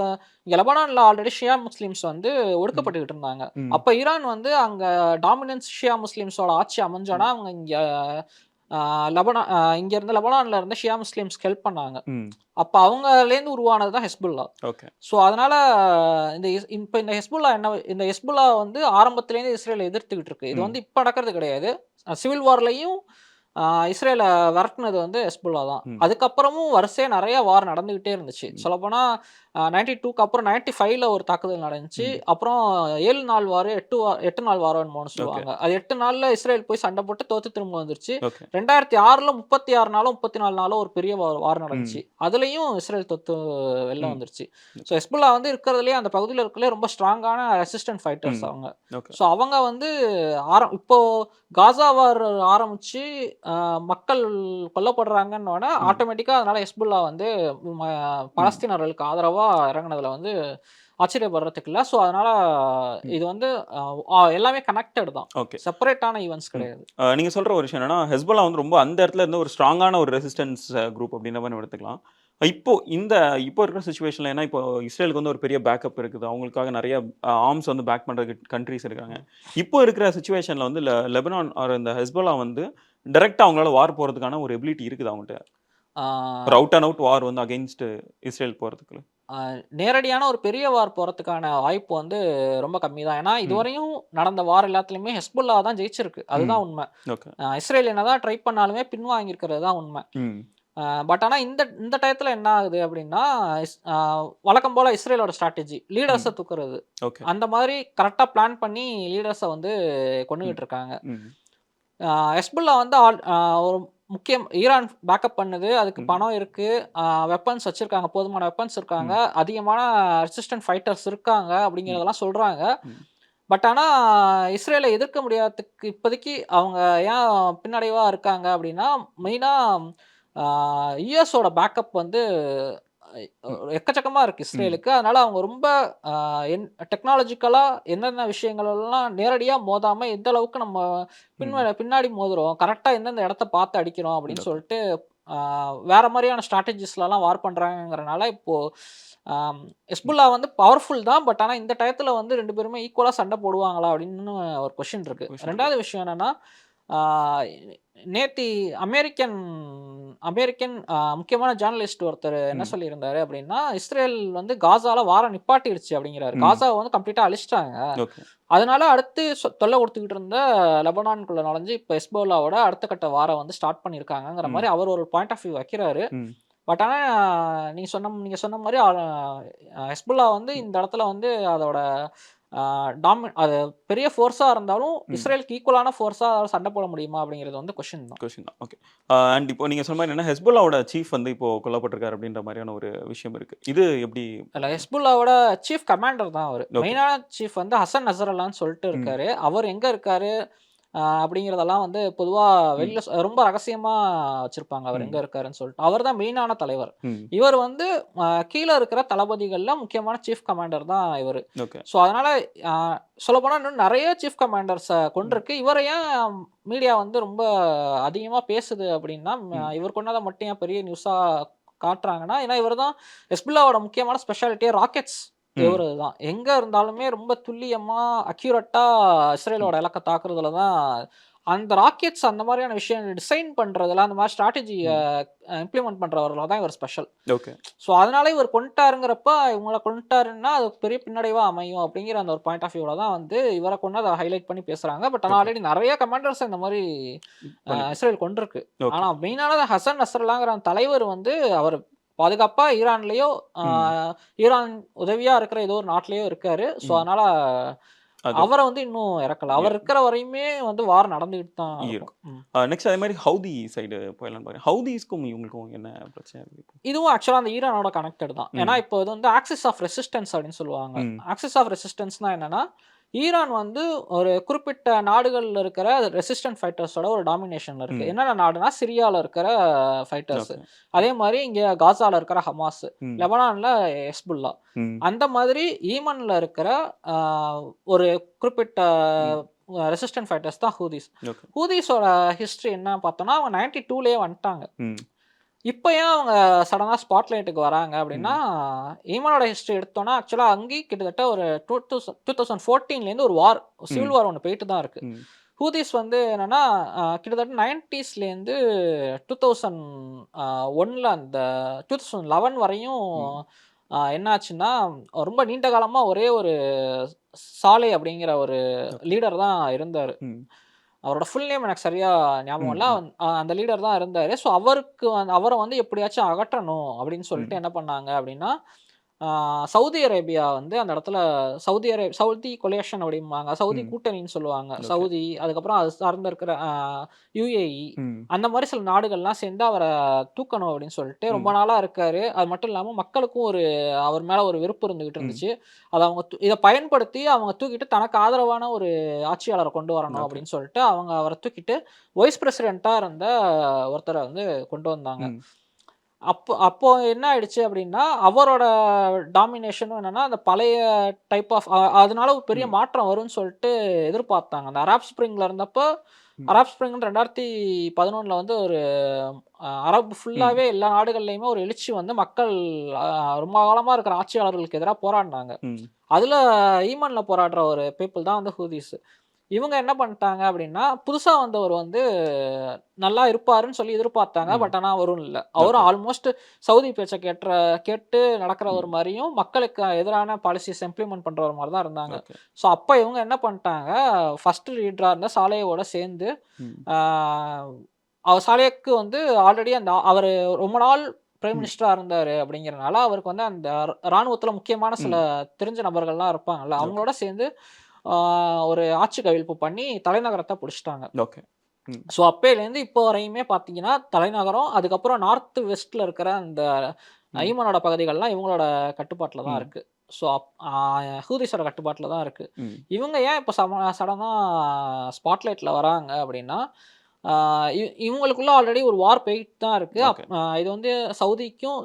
S1: இங்க லெபனான்ல ஆல்ரெடி ஷியா முஸ்லிம்ஸ் வந்து
S2: ம்.
S1: ஒடுக்கப்பட்டுக்கிட்டு இருந்தாங்க.
S2: ம்.
S1: அப்ப ஈரான் வந்து அங்க டாமினன்ஸ் ஷியா முஸ்லிம்ஸோட ஆட்சி
S2: ம்.
S1: அமைஞ்சோனா, அவங்க இங்க இங்க இருந்து லெபனான்ல இருந்து ஷியா முஸ்லிம்ஸ்க்கு ஹெல்ப் பண்ணாங்க.
S2: ம்.
S1: அப்ப அவங்கலேருந்து உருவானது தான் ஹெஸ்புல்லா.
S2: ஓகே.
S1: ஸோ, அதனால இந்த ஹெஸ்புல்லா வந்து ஆரம்பத்திலேருந்து இஸ்ரேல எதிர்த்துக்கிட்டு இருக்கு. இது
S2: ம்.
S1: வந்து இப்ப நடக்கிறது கிடையாது. சிவில் வார்லயும் இஸ்ரேல விரட்டுனது வந்து ஹெஸ்புல்லா தான்.
S2: ம்.
S1: அதுக்கப்புறமும் வரிசையா நெறைய வார் நடந்துகிட்டே இருந்துச்சு.
S2: ம்.
S1: சொல்லப்போனா 92க்கு அப்புறம் 95ல ஒரு தாக்குதல் நடந்துச்சு.
S2: ம்.
S1: அப்புறம் 7 நாள் வார், 8 நாள் வாரோ என்னமோன்னு
S2: ஓகே.
S1: சொல்லுவாங்க. அது 8 நாள்ல இஸ்ரேல் போய் சண்டை போட்டு தோத்து திரும்ப வந்துருச்சு.
S2: ஓகே.
S1: 2006ல 36 நாளோ, 34 நாளோ ஒரு பெரிய வார் நடந்துச்சு.
S2: ம்.
S1: அதுலயும் இஸ்ரேல் தோத்து வெளில
S2: ம்.
S1: வந்துருச்சு. ஸோ ஹெஸ்புல்லா வந்து இருக்கிறதுலயே அந்த பகுதியில இருக்கிறதுலயே ரொம்ப ஸ்ட்ராங்கான ரெசிஸ்டன்ட் ஃபைட்டர்ஸ்
S2: ம்.
S1: அவங்க.
S2: ஓகே.
S1: ஸோ அவங்க வந்து இப்போ காசா வார் ஆரம்பிச்சு மக்கள் கொல்லப்படுறாங்கன்னோன,
S2: ம்.
S1: ஆட்டோமேட்டிக்கா அதனால ஹெஸ்புல்லா வந்து ம
S2: ம்.
S1: பாலஸ்தீனர்களுக்கு ஆதரவா இறங்குனதுல வந்து ஆச்சரியப்படுறதுக்கு இல்ல. ஸோ அதனால
S2: ம்.
S1: இது வந்து எல்லாமே கனெக்டட் தான்.
S2: ஓகே.
S1: செப்பரேட்டான ஈவென்ட்ஸ்
S2: ம்.
S1: கிடையாது.
S2: நீங்க சொல்ற ஒரு விஷயம் என்னன்னா, ஹெஸ்புல்லா வந்து ரொம்ப அந்த இடத்துல இருந்து ஒரு ஸ்ட்ராங்கான ஒரு ரெசிஸ்டன்ஸ் குரூப் அப்படின்ற மாரி நம்ம எடுத்துக்கலாம். இப்போ இப்போ இருக்கிற சிச்சுவேஷன்ல ஏன்னா இப்போ இஸ்ரேலுக்கு வந்து ஒரு பெரிய பேக்கப் இருக்குது. அவங்களுக்காக நெறைய ஆர்ம்ஸ் வந்து பேக் பண்றதுக்கு கண்ட்ரீஸ் இருக்காங்க.
S1: ம்.
S2: இப்போ இருக்கிற சிச்சுவேஷன்ல வந்து லெபனான் ஆர் இந்த ஹெஸ்புல்லா வந்து டைரக்ட்டா அவங்களால வார் போறதுக்கான ஒரு எபிலிட்டி இருக்குதா அவங்கட்ட?
S1: ஆ
S2: ஒரு அவுட் அண்ட் அவுட் வார் வந்து அகைன்ஸ்ட் இஸ்ரேல் போறதுக்கு.
S1: அ நேரடியான ஒரு பெரிய வார் போறதுக்கான வாய்ப்பு வந்து ரொம்ப கம்மி தான். ஏன்னா,
S2: ம்.
S1: இதுவரையும் நடந்த வார் எல்லாத்துலயுமே ஹெஸ்புல்லா தான் ஜெயிச்சிருக்கு.
S2: ம்.
S1: அதுதான் உண்ம.
S2: ஓகே.
S1: இஸ்ரேல் என்னதான் ட்ரை பண்ணாலுமே பின்வாங்கியிருக்கிறது தான் உண்ம.
S2: ம்.
S1: பட் ஆனா இந்த இந்த டயத்துல என்ன ஆகுது அப்டின்னா, இஸ் அ வழக்கம் போல இஸ்ரேலோட ஸ்ட்ராட்டஜி
S2: ம்.
S1: லீடர்ஸ தூக்குறது.
S2: ஓகே.
S1: அந்த மாதிரி கரெக்ட்டா பிளான் பண்ணி லீடர்ஸ வந்து
S2: ம்.
S1: கொன்னுகிட்டு இருக்காங்க.
S2: ம்.
S1: ஹெஸ்புல்லா வந்து ஒரு ஈரான் பேக்கப் பண்ணுது. அதுக்கு
S2: ம்.
S1: பணம் இருக்கு. வெப்பன்ஸ் வச்சிருக்காங்க. போதுமான வெப்பன்ஸ் இருக்காங்க.
S2: ம்.
S1: அதிகமான ரெசிஸ்டன்ட் ஃபைட்டர்ஸ் இருக்காங்க
S2: ம்.
S1: அப்படிங்கிறதெல்லாம் சொல்றாங்க.
S2: ம்.
S1: பட் ஆனா இஸ்ரேல எதிர்க்க முடியாததுக்கு இப்போதைக்கு அவங்க ஏன் பின்னடைவா இருக்காங்க அப்படின்னா, மெயினா ஆ யுஎஸோட பேக்கப் வந்து
S2: ம்.
S1: எக்கச்சக்கமா இருக்கு
S2: ம்.
S1: இஸ்ரேலுக்கு. அதனால அவங்க ரொம்ப அ டெக்னாலஜிக்கலா என்னென்ன விஷயங்கள் எல்லாம் நேரடியா மோதாம எந்த அளவுக்கு நம்ம
S2: ம்.
S1: பின்னாடி மோதுறோம், கரெக்ட்டா எந்தெந்த இடத்த பார்த்து அடிக்கிறோம் அப்படின்னு
S2: ஓகே.
S1: சொல்லிட்டு ஆ வேற மாரியான ஸ்ட்ராட்டஜிஸ்லலாம் வார் பண்றாங்கங்கிறனால இப்போ
S2: ம்.
S1: ஹெஸ்புல்லா வந்து பவர்ஃபுல் தான். பட் ஆனா இந்த டயத்துல வந்து 2 பேருமே ஈக்குவலா சண்டை போடுவாங்களா அப்படின்னு ஒரு கொஸ்டின் இருக்கு.
S2: கொஸ்டின் இருக்கு.
S1: 2வது விஷயம் என்னன்னா, நேத்தி அமெரிக்கன் அமெரிக்கன் முக்கியமான ஜேர்னலிஸ்ட் ஒருத்தர் என்ன
S2: ம்.
S1: சொல்லியிருந்தாரு அப்படின்னா, இஸ்ரேல் வந்து காசால வார நிப்பாட்டிருச்சு அப்படிங்கிறாரு.
S2: ம்.
S1: காசாவை வந்து கம்ப்ளீட்டா அழிச்சிட்டாங்க.
S2: ஓகே.
S1: அதனால அடுத்து தொல்லை கொடுத்துக்கிட்டு இருந்த லெபனானுக்குள்ள நுழைஞ்சு இப்போ ஹெஸ்போலாவோட அடுத்த கட்ட வாரம் வந்து ஸ்டார்ட் பண்ணியிருக்காங்கங்கிற
S2: ம்.
S1: மாதிரி அவர் ஒரு பாயிண்ட் ஆஃப் வியூ வைக்கிறாரு.
S2: ம்.
S1: பட் ஆனால் நீங்க சொன்ன மாதிரி ஹெஸ்புல்லா வந்து
S2: ம்.
S1: இந்த இடத்துல வந்து அதோட அது பெரிய ஃபோர்ஸா இருந்தாலும்
S2: ம்.
S1: இஸ்ரேலுக்கு ஈக்குவலான ஃபோர்ஸா சண்டை போட முடியுமா அப்படிங்கிறது வந்து கொஸ்டின் தான்.
S2: கொஸ்டின் தான். ஓகே. அண்ட் இப்போ நீங்க சொன்ன மாரி என்னன்னா, ஹெஸ்புல்லாவோட சீஃப் வந்து இப்போ கொல்லப்பட்டிருக்காரு அப்படின்ற மாரியான ஒரு விஷயம் இருக்கு. இது எப்படி?
S1: இல்ல ஹெஸ்புல்லாவோட சீஃப் கமாண்டர் தான் அவரு.
S2: ஓகே.
S1: மெயினான சீஃப் வந்து ஹசன் நசரல்லான்னு சொல்லிட்டு
S2: ம்.
S1: இருக்காரு. அவர் எங்க இருக்காரு அப்படிங்கிறதெல்லாம் வந்து பொதுவா
S2: ம்.
S1: வெளில ரொம்ப ரகசியமா வச்சிருப்பாங்க. அவர் எங்க
S2: ம்.
S1: இருக்காருன்னு சொல்லிட்டு. அவர் தான் மெயினான தலைவர்.
S2: ம்.
S1: இவர் வந்து கீழ இருக்கிற தளபதிகள்ல முக்கியமான சீஃப் கமாண்டர் தான் இவரு.
S2: ஓகே.
S1: ஸோ அதனால அ சொல்லப்போனா இன்னும் நெறைய சீஃப் கமாண்டர்ஸ
S2: ம்.
S1: கொண்டிருக்கு. இவர ஏன் மீடியா வந்து ரொம்ப அதிகமா பேசுது அப்படின்னா,
S2: ம்.
S1: இவர் கொன்னத மட்டும் ஏன் பெரிய நியூஸா காட்டுறாங்கன்னா, ஏன்னா இவர் தான் ஹெஸ்புல்லாவோட முக்கியமான ஸ்பெஷாலிட்டியே ராக்கெட்ஸ்.
S2: ம்.
S1: இவரது தான். எங்க இருந்தாலுமே ரொம்ப துல்லியமா, அக்யூரேட்டா
S2: ம்.
S1: இஸ்ரேலோட இலக்க தாக்குறதுல தான் அந்த ராக்கெட்ஸ் அந்த மாதிரியான விஷயங்கள் டிசைன் பண்றதுல, அந்த மாதிரி ஸ்ட்ராட்டஜிய
S2: ம்.
S1: இம்ப்ளிமெண்ட் பண்றவர்ல தான் இவர் ஸ்பெஷல்.
S2: ஓகே.
S1: ஸோ அதனால இவர் கொன்ட்டாருங்கிறப்ப, இவங்கள கொன்ட்டாருன்னா, அது பெரிய பின்னடைவா அமையும் அப்படிங்கிற அந்த ஒரு பாயிண்ட் ஆஃப் வியூல தான் வந்து இவர கொன்னத ஹைலைட் பண்ணி பேசுறாங்க. பட் ஆனா
S2: ஓகே.
S1: ஆல்ரெடி நெறைய கமாண்டர்ஸ இந்த மாரி
S2: பண்ணிட்டு.
S1: இஸ்ரேல் கொன்றுருக்கு.
S2: ஓகே.
S1: ஆனா மெயினானது ஹசன் நஸ்ரல்லாங்கிற அந்த தலைவர் வந்து அவர் பாதுகாப்பா ஈரான்லயோ,
S2: ம்.
S1: ஈரான் உதவியா இருக்கிற ஏதோ ஒரு நாட்டிலயோ இருக்காரு. ஸோ
S2: ம்.
S1: அதனால
S2: அது
S1: அவர வந்து இன்னும் இறக்கல. அவர்
S2: எ
S1: இருக்கிற வரையுமே வந்து வார் நடந்துகிட்டு தான் இருக்கும்.
S2: இருக்கும்.
S1: ம்.
S2: நெக்ஸ்ட் அதே மாரி ஹவுதி சைடு போயிடலாம்னு பாக்குறேன். ஹவுதிஸ்க்கும் இவங்களுக்கும் என்ன பிரச்சனை இருக்கு இப்போ?
S1: இதுவும் ஆக்சுவலா அந்த ஈரானோட கனெக்டட் தான். ஏன்னா,
S2: ம்.
S1: இப்போ இது வந்து ஆக்சிஸ் ஆஃப் ரெசிஸ்டன்ஸ் அப்படின்னு சொல்லுவாங்க.
S2: ம்.
S1: ஆக்சிஸ் ஆஃப் ரெசிஸ்டன்ஸ்னா என்னன்னா, ஈரான் வந்து ஒரு குறிப்பிட்ட நாடுகள்ல இருக்கிற ரெசிஸ்டன்ட் ஃபைட்டர்ஸோட ஒரு டாமினேஷன்ல இருக்கு.
S2: ம்.
S1: என்னென்ன நாடுனா, சிரியால இருக்கிற ஃபைட்டர்ஸ்.
S2: ஓகே.
S1: அதே மாரி இங்க காசால இருக்கிற ஹமாஸ்,
S2: ம்.
S1: லெபனான்ல ஹெஸ்புல்லா.
S2: ம்.
S1: அந்த மாதிரி ஈமன்ல இருக்கிற அ ஒரு குறிப்பிட்ட
S2: ம்.
S1: ரெசிஸ்டன்ட் ஃபைட்டர்ஸ் தான் ஹூதிஸ்.
S2: ஓகே.
S1: ஹூதிஸோட ஹிஸ்டரி என்ன பார்த்தோம்னா, அவங்க 92லயே வந்துட்டாங்க.
S2: ம்.
S1: இப்ப ஏன் அவங்க சடனா ஸ்பாட்லைட்டுக்கு வராங்க அப்படின்னா,
S2: ம்.
S1: ஈமானோட ஹிஸ்டரி எடுத்தோம்னா, ஆக்சுவலா அங்கேயும் கிட்டத்தட்ட ஒரு 2014லேருந்து ஒரு வார், சிவில்
S2: ம்.
S1: வார் ஒண்ணு போயிட்டு தான் இருக்கு.
S2: ம்.
S1: ஹூதிஸ் வந்து என்னன்னா, கிட்டத்தட்ட 90ஸ்லேருந்து 2001ல அந்த 2011 வரையும்
S2: ம்.
S1: என்ன ஆச்சுன்னா, ரொம்ப நீண்ட காலமா ஒரே ஒரு சாலே அப்படிங்கிற ஒரு
S2: ஓகே.
S1: லீடர் தான் இருந்தாரு.
S2: ம்.
S1: அவரோட ஃபுல் நேம் எனக்கு சரியா ஞாபகம்
S2: ம்.
S1: இல்ல.
S2: ம்.
S1: அந்த லீடர் தான் இருந்தாரு. ஸோ அவருக்கு அவர வந்து எப்படியாச்சும் அகற்றணும் அப்படின்னு சொல்லிட்டு
S2: ம்.
S1: என்ன பண்ணாங்க அப்படின்னா, ஆ சவுதி அரேபியா வந்து அந்த இடத்துல சவுதி கொலிஷன் அப்படிம்பாங்க. சவுதி
S2: ம்.
S1: கூட்டணின்னு சொல்லுவாங்க.
S2: ஓகே.
S1: சவுதி, அதுக்கப்புறம் அது சார்ந்து இருக்கிற யுஏஇ
S2: ம்.
S1: அந்த மாரி சில நாடுகள்லாம் சேர்ந்து அவர தூக்கணும் அப்படின்னு சொல்லிட்டு ரொம்ப
S2: ம்.
S1: நாளா இருக்காரு. அது மட்டும் இல்லாம மக்களுக்கும் அவர் மேல ஒரு வெறுப்பு இருந்துகிட்டு
S2: ம்.
S1: இருந்துச்சு. அத அவங்க இத பயன்படுத்தி அவங்க தூக்கிட்டு தனக்கு ஆதரவான ஒரு ஆட்சியாளர கொண்டு வரணும்
S2: ஓகே.
S1: அப்படின்னு சொல்லிட்டு, அவங்க அவர தூக்கிட்டு வைஸ் பிரசிடென்ட்டா இருந்த ஒருத்தர வந்து கொண்டு வந்தாங்க.
S2: ம்.
S1: அப்போ அப்போ என்ன ஆயிடுச்சு அப்படின்னா, அவரோட டாமினேஷனும் என்னன்னா, அந்த பழைய டைப் ஆஃப் அதனால ஒரு பெரிய
S2: ம்.
S1: மாற்றம் வரும்ன்னு சொல்லிட்டு எதிர்பார்த்தாங்க. அந்த அராப் ஸ்ப்ரிங்ல இருந்தப்போ,
S2: ம்.
S1: அராப் ஸ்ப்ரிங் 2011ல வந்து ஒரு அரபு
S2: ம்.
S1: ஃபுல்லாவே எல்லா நாடுகள்லயுமே ஒரு எழுச்சி வந்து மக்கள் அ ரொம்ப காலமா இருக்கிற ஆட்சியாளர்களுக்கு எதிரா போராடுனாங்க.
S2: ம்.
S1: அதுல ஈமன்ல போராடுற ஒரு பீப்பிள் தான் வந்து ஹூதிஸ். இவங்க என்ன பண்ணிட்டாங்க அப்படின்னா, புதுசா வந்தவர் வந்து நல்லா இருப்பாருன்னு சொல்லி எதிர்பார்த்தாங்க.
S2: ம்.
S1: பட் ஆனா அவரும் இல்ல. அவரும்
S2: ஓகே.
S1: ஆல்மோஸ்ட் சவுதி பேச்ச கேட்டு நடக்கிறவர்
S2: ம்.
S1: மாரியும், மக்களுக்கு எதிரான பாலிசிஸ் இம்ப்ளிமெண்ட் பண்றவர் மாரி தான் இருந்தாங்க.
S2: ஓகே.
S1: ஸோ அப்ப இவங்க என்ன பண்ணிட்டாங்க, ஃபர்ஸ்ட் லீடரா இருந்த சாலேயோட சேர்ந்து,
S2: ம்.
S1: ஆ அவர் சாலேக்கு வந்து ஆல்ரெடி அவரு ரொம்ப நாள் பிரைம்
S2: ம்.
S1: மினிஸ்டரா இருந்தாரு அப்படிங்கிறனால, அவருக்கு வந்து அந்த ராணுவத்தில முக்கியமான சில
S2: ம்.
S1: தெரிஞ்ச நபர்கள்லாம் இருப்பாங்கல்ல,
S2: ஓகே.
S1: அவங்களோட சேர்ந்து ஆ ஒரு ஆட்சி கவிழ்ப்பு பண்ணி தலைநகரத்த புடிச்சுட்டாங்க.
S2: ஓகே. ம்.
S1: ஸோ அப்பயிலேருந்து இப்போ வரையுமே பார்த்தீங்கன்னா, தலைநகரம், அதுக்கப்புறம் நார்த் வெஸ்ட்ல இருக்கிற அந்த
S2: ம்.
S1: ஐமனோட பகுதிகள்லாம் இவங்களோட கட்டுப்பாட்டுல தான்
S2: ம்.
S1: இருக்கு. ஸோ ஹூதிஸோட கட்டுப்பாட்டுல தான் இருக்கு.
S2: ம்.
S1: இவங்க ஏன் இப்போ சடனா ஸ்பாட்லைட்ல வராங்க அப்படின்னா, ஆ இவங்களுக்குள்ள ஆல்ரெடி ஒரு வார் போயிட்டு தான் இருக்கு.
S2: ஓகே.
S1: இது வந்து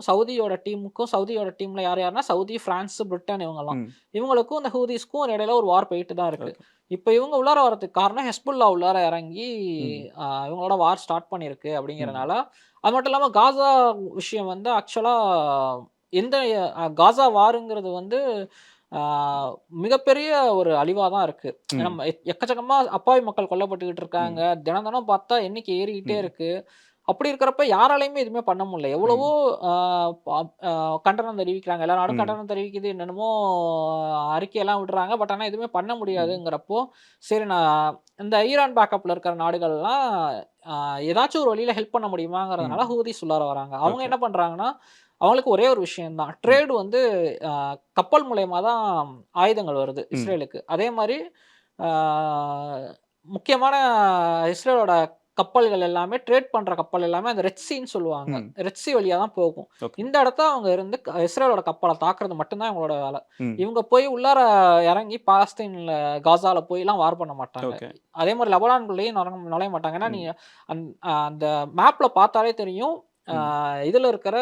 S1: சவுதியோட டீமுக்கும் சவுதியோட டீம்ல யார் யாருன்னா, சவுதி, பிரான்ஸ், பிரிட்டன் இவங்கலாம்.
S2: ம்.
S1: இவங்களுக்கும் இந்த ஹூதிஸ்க்கும் இடையில ஒரு வார் போயிட்டு தான் இருக்கு.
S2: ஓகே.
S1: இப்ப இவங்க உள்ளார வரதுக்கு காரணம் ஹெஸ்புல்லா உள்ளார இறங்கி
S2: ம்.
S1: இவங்களோட வார் ஸ்டார்ட் பண்ணியிருக்கு
S2: ம்.
S1: அப்படிங்கிறனால, அது மட்டும் இல்லாம காசா விஷயம் வந்து ஆக்சுவலா எந்த காசா வாருங்கிறது வந்து மிகப்பெரிய ஒரு அழிவா தான் இருக்கு.
S2: ம்.
S1: நம்ம எக்கச்சக்கமா அப்பாவி மக்கள் கொல்லப்பட்டுக்கிட்டு இருக்காங்க.
S2: ம்.
S1: தினம் தினம் பார்த்தா எண்ணிக்கை ஏறிக்கிட்டே
S2: ம்.
S1: இருக்கு. அப்படி இருக்கிறப்ப யாராலயுமே எதுவுமே பண்ண முடியல. எவ்வளவோ
S2: ம்.
S1: அ ப அ கண்டனம் தெரிவிக்கிறாங்க. எல்லா நாடும்
S2: ம்.
S1: கண்டனம் தெரிவிக்குது. என்னென்னமோ அறிக்கையெல்லாம் விடுறாங்க. பட் ஆனா எதுவுமே பண்ண
S2: ம்.
S1: முடியாதுங்கிறப்போ, சரி நான் இந்த ஈரான் பேக்கப்ல இருக்கிற நாடுகள்லாம் அ ஏதாச்சும் ஒரு வழியில ஹெல்ப் பண்ண முடியுமாங்கிறதுனால
S2: ம்.
S1: ஹூதிஸ் உள்ளார வராங்க. அவங்க
S2: ஓகே.
S1: என்ன பண்றாங்கன்னா, அவங்களுக்கு ஒரே ஒரு விஷயம் தான்.
S2: ம்.
S1: ட்ரேட் வந்து அ கப்பல் மூலியமா தான் ஆயுதங்கள் வருது
S2: ம்.
S1: இஸ்ரேலுக்கு. அதே மாரி ஆ முக்கியமான இஸ்ரேலோட கப்பல்கள் எல்லாமே ட்ரேட் பண்ற கப்பல் எல்லாமே அந்த ரெட் சீன்னு சொல்லுவாங்க.
S2: ம்.
S1: ரெட் சி வழியா தான் போகும்.
S2: ஓகே.
S1: இந்த இடத்த அவங்க இருந்து இஸ்ரேலோட கப்பல தாக்குறது மட்டும் தான் இவங்களோட வேல.
S2: ம்.
S1: இவங்க போய் உள்ளார இறங்கி பாலஸ்தீன்ல காசால போய்லாம் வார் பண்ண மாட்டாங்க.
S2: ஓகே.
S1: அதே மாரி லெபனான்குள்ளேயும் நுழைய மாட்டாங்க. ஏன்னா,
S2: ம்.
S1: நீங்க அந்த மேப்ல பார்த்தாலே தெரியும். ஆ
S2: ம்.
S1: இதுல இருக்கிற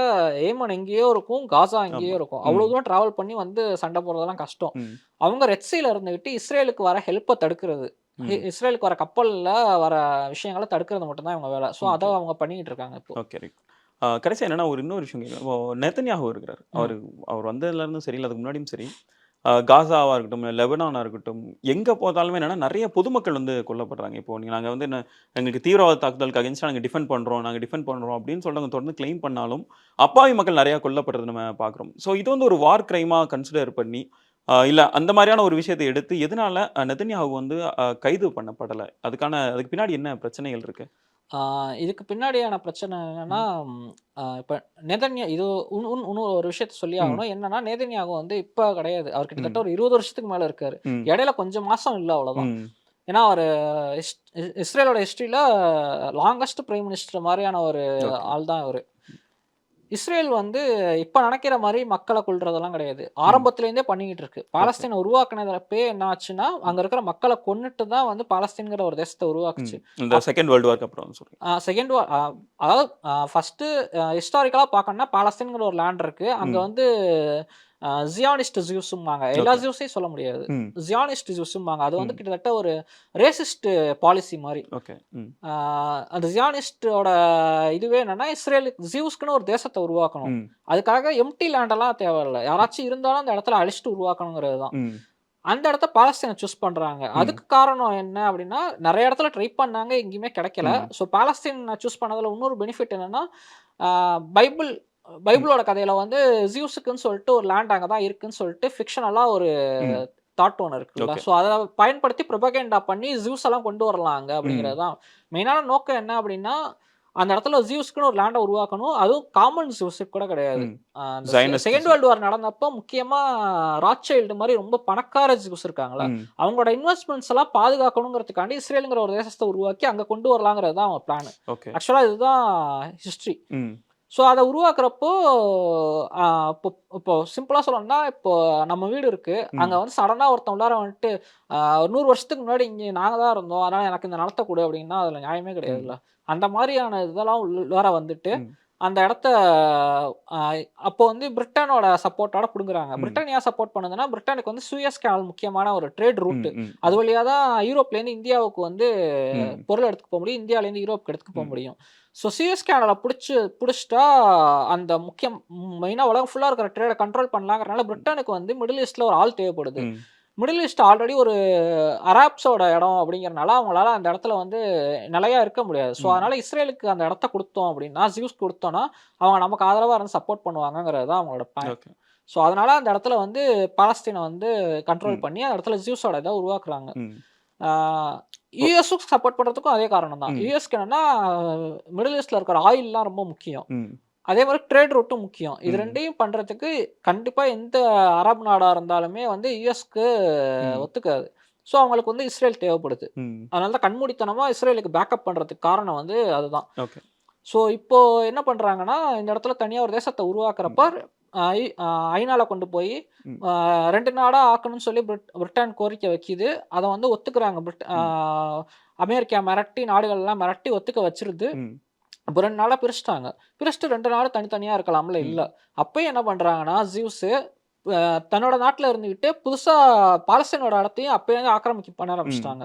S1: ஏமன் எங்கேயோ இருக்கும். காசா எங்கேயோ
S2: ஆமா.
S1: இருக்கும்.
S2: ம்.
S1: அவ்வளோ தூரம் டிராவல் பண்ணி வந்து சண்டை போடுறதெல்லாம் கஷ்டம்.
S2: ம்.
S1: அவங்க ரெட் சீல இருந்துகிட்டு இஸ்ரேலுக்கு வர ஹெல்ப்ப தடுக்கிறது.
S2: ம்.
S1: இஸ்ரேலுக்கு வர கப்பல்ல வர விஷயங்கள தடுக்கிறது மட்டும் தான் இவங்க வேல. ஸோ அத
S2: ஓகே.
S1: அவங்க பண்ணிட்டு இருக்காங்க இப்போ.
S2: ஓகே. ரைட். கடைசியா என்னன்னா ஒரு இன்னொரு விஷயம் கேட்கிறேன். இப்போ நெதன்யாஹூ இருக்கிறாரு.
S1: ம்.
S2: அவர் வந்ததுலருந்தும் சரி, இல்ல அதுக்கு முன்னாடியும் சரி, காசாவா இருக்கட்டும், இல்ல லெபனானா இருக்கட்டும், எங்க போதாலுமே என்னன்னா நெறைய பொதுமக்கள் வந்து கொல்லப்படுறாங்க. இப்போ நாங்க வந்து எங்களுக்கு தீவிரவாத தாக்குதலுக்கு அகைன்ஸ்டா நாங்க டிஃபெண்ட் பண்றோம் அப்படின்னு சொல்லிட்டு அவங்க தொடர்ந்து கிளைம் பண்ணாலும், அப்பாவி மக்கள் நெறைய கொல்லப்படுறத நம்ம பார்க்குறோம். ஸோ இது வந்து ஒரு வார் கிரைமா கன்சிடர் பண்ணி, இல்ல அந்த மாரியான ஒரு விஷயத்த எடுத்து எதனால நெதன்யாஹூ வந்து கைது பண்ணப்படல? அதுக்கு பின்னாடி என்ன பிரச்சனைகள் இருக்கு?
S1: ஆ இதுக்கு பின்னாடியான பிரச்சனை என்னன்னா,
S2: ம்.
S1: இப்ப இது இன்னும் ஒரு விஷயத்த சொல்லி
S2: ம்.
S1: ஆகணும். என்னன்னா, நேதன்யாகு வந்து இப்ப கிடையாது. அவர் கிட்டத்தட்ட
S2: ம்.
S1: ஒரு 20 வருஷத்துக்கு மேல இருக்காரு.
S2: ம்.
S1: இடையில கொஞ்சம் மாசம் இல்ல அவ்வளோதான்.
S2: ம்.
S1: ஏன்னா, அவரு இஸ்ரேலோட ஹிஸ்டரியில லாங்கஸ்ட் பிரைம் மினிஸ்டர் மாரியான ஒரு
S2: ஓகே.
S1: ஆள் தான் அவரு. இஸ்ரேல் வந்து இப்ப நினைக்கிற மாரி மக்கள கொல்றதெல்லாம் கிடையாது.
S2: ம்.
S1: ஆரம்பத்துல இருந்தே பண்ணிக்கிட்டு இருக்கு.
S2: ஓகே.
S1: பாலஸ்தீன உருவாக்குனதுலப்பயே என்ன ஆச்சுன்னா,
S2: ம்.
S1: அங்க இருக்கிற மக்கள கொன்னுட்டு தான் வந்து பாலஸ்தீன்ங்கிற ஒரு தேசத்த
S2: ம்.
S1: உருவாக்குச்சு.
S2: இந்த
S1: அப்
S2: 2ண்ட் வேர்ல்ட் வார்க்கு அப்புறம் சொல்றீங்க.
S1: செகண்ட் வார் அதாவது ஃபர்ஸ்ட்டு ஹிஸ்டாரிக்கலா பார்க்கணும்னா பாலஸ்தீன்ங்கிற ஒரு லேண்ட் இருக்கு. அங்க
S2: ம்.
S1: வந்து ஜியானிஸ்ட் ஜியூஸ்ம்பாங்க. எல்லா
S2: ஓகே.
S1: ஜியூஸையும் சொல்ல முடியாது.
S2: ம்.
S1: ஜியானிஸ்ட் ஜியூஸ்ம்பாங்க. அது வந்து
S2: ம்.
S1: கிட்டத்தட்ட ஒரு ரேசிஸ்ட் பாலிசி மாரி.
S2: ஓகே. ம்.
S1: ஆ அந்த ஜியானிஸ்ட்டோட இதுவே என்னன்னா, இஸ்ரேலுக்கு ஜியூஸ்க்குன்னு ஒரு தேசத்த உருவாக்கணும்.
S2: ம்.
S1: அதுக்காக எம்ப்டி லேண்டெல்லாம் தேவையில்ல. யாராச்சும் இருந்தாலும் அந்த இடத்துல அழிச்சுட்டு உருவாக்கணுங்கிறது தான்.
S2: ம்.
S1: அந்த இடத்த பாலஸ்தீன சூஸ் பண்றாங்க.
S2: ம்.
S1: அதுக்கு காரணம் என்ன அப்டின்னா, நெறைய இடத்துல ட்ரை பண்ணாங்க. எங்கேயுமே கிடைக்கல.
S2: ம்.
S1: ஸோ பாலஸ்தீன சூஸ் பண்ணதுல இன்னொரு பெனிஃபிட் என்னன்னா, ஆ பைபிள்
S2: ம்.
S1: பைபிளோட கதையில வந்து ஜியூஸுக்குன்னு சொல்லிட்டு ஒரு லேண்ட் அங்க தான் இருக்குன்னு சொல்லிட்டு ஃபிக்ஷனலா ஒரு
S2: ம்.
S1: தாட் ஒண்ணு இருக்குல்ல.
S2: ஓகே.
S1: ஸோ அத பயன்படுத்தி புரொபகேண்டா பண்ணி ஜியூஸ் எல்லாம் கொண்டு வரலாம் அங்க
S2: ம்.
S1: அப்படிங்கிறது தான். மெயினான நோக்கம் என்ன அப்டின்னா, அந்த இடத்துல ஜியூஸ்க்குன்னு ஒரு லேண்ட உருவாக்கணும். அதுவும் காமன் ஜியூஸுக்கு கூட கிடையாது.
S2: ம்.
S1: அந்த
S2: ஜைனஸ்ட்
S1: செகண்ட் வேர்ல்டு வார் நடந்தப்போ முக்கியமா ராத்சைல்டு மாரி ரொம்ப பணக்கார ஜூஸ் இருக்காங்கல்ல,
S2: ம்.
S1: அவங்களோட இன்வெஸ்ட்மெண்ட்ஸ் எல்லாம் பாதுகாக்கணுங்கிறதுக்காண்டி இஸ்ரேல்ங்கிற ஒரு தேசத்த உருவாக்கி அங்க கொண்டு வரலாங்கிறது தான் அவங்க பிளான்.
S2: ஓகே.
S1: ஆக்சுவலா இதுதான் ஹிஸ்டரி.
S2: ம்.
S1: ஸோ அத உருவாக்குறப்போ, அ இப்போ இப்போ சிம்பிளா சொல்லணும்னா, இப்போ நம்ம வீடு இருக்கு. அங்க
S2: ம்.
S1: வந்து சடனா ஒருத்தன் உள்ளார வந்துட்டு, ஒரு 100 வருஷத்துக்கு முன்னாடி இங்க நாங்க தான் இருந்தோம். அதனால எனக்கு இந்த நிலத்த குடு அப்டின்னா, அதுல நியாயமே
S2: ம்.
S1: கிடையாதுல்ல. அந்த மாரியான இதெல்லாம் உள்ளார வந்துட்டு,
S2: ம்.
S1: அந்த இடத்த அ அப்போ வந்து பிரிட்டனோட சப்போர்ட்டோட புடுங்குறாங்க.
S2: ம்.
S1: பிரிட்டன் ஏன் சப்போர்ட் பண்ணுதுன்னா, பிரிட்டனுக்கு வந்து சூயஸ் கேனல் முக்கியமான ஒரு ட்ரேட் ரூட்.
S2: ம். ம்.
S1: அது
S2: ம்.
S1: வழியா தான் யூரோப்லேருந்து இந்தியாவுக்கு வந்து
S2: ம்.
S1: பொருள் எடுத்துட்டு போ முடியும். இந்தியாவிலேருந்து யூரோப்க்கு எடுத்துட்டு போ
S2: ம்.
S1: முடியும். ஸோ சூயஸ் கேனல புடிச்சுட்டா அந்த மெயினா உலகம் ஃபுல்லா இருக்கிற ட்ரேட கண்ட்ரோல் பண்ணலாங்கிறனால பிரிட்டனுக்கு வந்து மிடில் ஈஸ்ட்ல ஒரு ஆள் தேவைப்படுது.
S2: ம்.
S1: மிடில் ஈஸ்ட் ஆல்ரெடி ஒரு அராப்ஸோட இடம் அப்படிங்கிறனால, அவங்களால அந்த இடத்துல வந்து நிலையா இருக்க முடியாது. ஸோ,
S2: ம்.
S1: அதனால இஸ்ரேலுக்கு அந்த இடத்த குடுத்தோம் அப்படின்னா, ஜியூஸ் குடுத்தோம்னா, அவங்க நமக்கு ஆதரவா இருந்து சப்போர்ட் பண்ணுவாங்கங்கிறது தான் அவங்களோட பிளான்.
S2: ஓகே.
S1: ஸோ, அதனால அந்த இடத்துல வந்து பாலஸ்தீன வந்து கண்ட்ரோல்
S2: ம்.
S1: பண்ணி, அந்த இடத்துல ஜியூஸோட இத உருவாக்குறாங்க.
S2: ம்.
S1: ஆ
S2: ஓ
S1: யுஎஸ்ஸுக்கு சப்போர்ட் பண்றதுக்கும் அதே காரணம் தான்.
S2: ம்.
S1: யுஎஸ்க்கு என்னன்னா, மிடில் ஈஸ்ட்ல இருக்கிற ஆயில்லாம் ரொம்ப முக்கியம்.
S2: ம்.
S1: அதே மாரி ட்ரேட் ரூட்டும் முக்கியம். இது
S2: ம்.
S1: 2யும் பண்றதுக்கு கண்டிப்பா எந்த அரபு நாடா இருந்தாலுமே வந்து யுஎஸ்க்கு
S2: ம்.
S1: ஒத்துக்காது. ஸோ, அவங்களுக்கு வந்து இஸ்ரேல் தேவைப்படுது.
S2: ம்.
S1: அதனால தான் கண்மூடித்தனமா இஸ்ரேலுக்கு பேக்கப் பண்றதுக்கு காரணம் வந்து அதுதான்.
S2: ஓகே.
S1: ஸோ, இப்போ என்ன பண்றாங்கன்னா, இந்த இடத்துல தனியா ஒரு தேசத்த உருவாக்குறப்ப,
S2: ம்.
S1: அ ஐ ஐநால கொண்டு போய்
S2: ம்.
S1: 2 நாடா ஆக்கணும்னு சொல்லி பிரிட்டன் கோரிக்கை வைக்கிது. அத வந்து ஒத்துக்குறாங்க.
S2: ம்.
S1: அமெரிக்கா மிரட்டி நாடுகள்லாம் மிரட்டி ஒத்துக்க வச்சுருது.
S2: ம்.
S1: அப்ப 2 நாடா பிரிச்சுட்டாங்க. பிரிச்சுட்டு 2 நாடும் தனித்தனியா இருக்கலாம்ல, இல்ல.
S2: ம்.
S1: அப்பயும் என்ன பண்றாங்கன்னா, ஜியூஸு தன்னோட நாட்டுல இருந்துகிட்டு புதுசா பாலஸ்தீனோட இடத்தையும் அப்பயே ஆக்கிரமிக்க பண்ண
S2: ம்.
S1: ஆரம்பிச்சுட்டாங்க.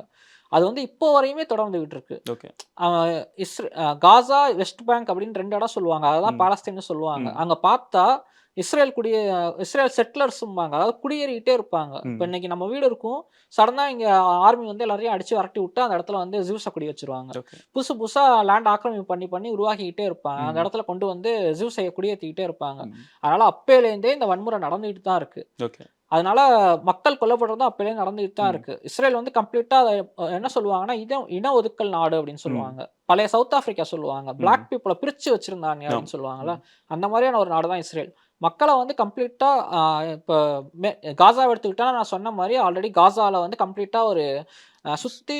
S1: அது வந்து இப்போ வரையுமே தொடர்ந்துகிட்டு இருக்கு.
S2: ஓகே.
S1: அ காசா, வெஸ்ட் பேங்க் அப்படின்னு 2 இடம் சொல்லுவாங்க. அததான்
S2: ம்.
S1: பாலஸ்தீன்னு சொல்லுவாங்க.
S2: ம்.
S1: அங்க பார்த்தா இஸ்ரேல் செட்டிலர்ஸும்பாங்க, அதாவது குடியேறிக்கிட்டே இருப்பாங்க. இப்போ இன்னைக்கு நம்ம வீடு இருக்கும், சடனா இங்க ஆர்மி வந்து எல்லாரையும் அடிச்சு விரட்டி விட்டு அந்த இடத்துல வந்து ஜியூஸை குடி வச்சிருவாங்க.
S2: ஓகே.
S1: புதுசு புதுசா லேண்ட் ஆக்கிரமிப்பு பண்ணி பண்ணி உருவாக்கிக்கிட்டே இருப்பாங்க. அந்த
S2: ம்.
S1: இடத்துல கொண்டு வந்து ஜியூஸை குடியேற்றிக்கிட்டே இருப்பாங்க.
S2: ம்.
S1: அதனால அப்பையிலேருந்தே இந்த வன்முறை நடந்துகிட்டு தான் இருக்கு.
S2: ஓகே.
S1: அதனால மக்கள் கொல்லப்படுறதும் அப்பயிலேயே நடந்துகிட்டு தான்
S2: ம்.
S1: இருக்கு. இஸ்ரேல் வந்து கம்ப்ளீட்டா அத என்ன சொல்லுவாங்கன்னா, இன ஒதுக்கல் நாடு அப்படின்னு
S2: ம்.
S1: சொல்லுவாங்க. பழைய சவுத் ஆப்பிரிக்கா சொல்லுவாங்க. பிளாக்
S2: ம்.
S1: பீப்பிள பிரிச்சு வச்சிருந்தாங்க
S2: ஆம்.
S1: அப்படின்னு சொல்லுவாங்கல்ல.
S2: ம்.
S1: அந்த மாதிரியான ஒரு நாடு தான் இஸ்ரேல். மக்கள வந்து கம்ப்ளீட்டா இப்ப மெ காசாவ எடுத்துக்கிட்டா நான் சொன்ன மாரி ஆல்ரெடி காசால வந்து கம்ப்ளீட்டா ஒரு சுத்தி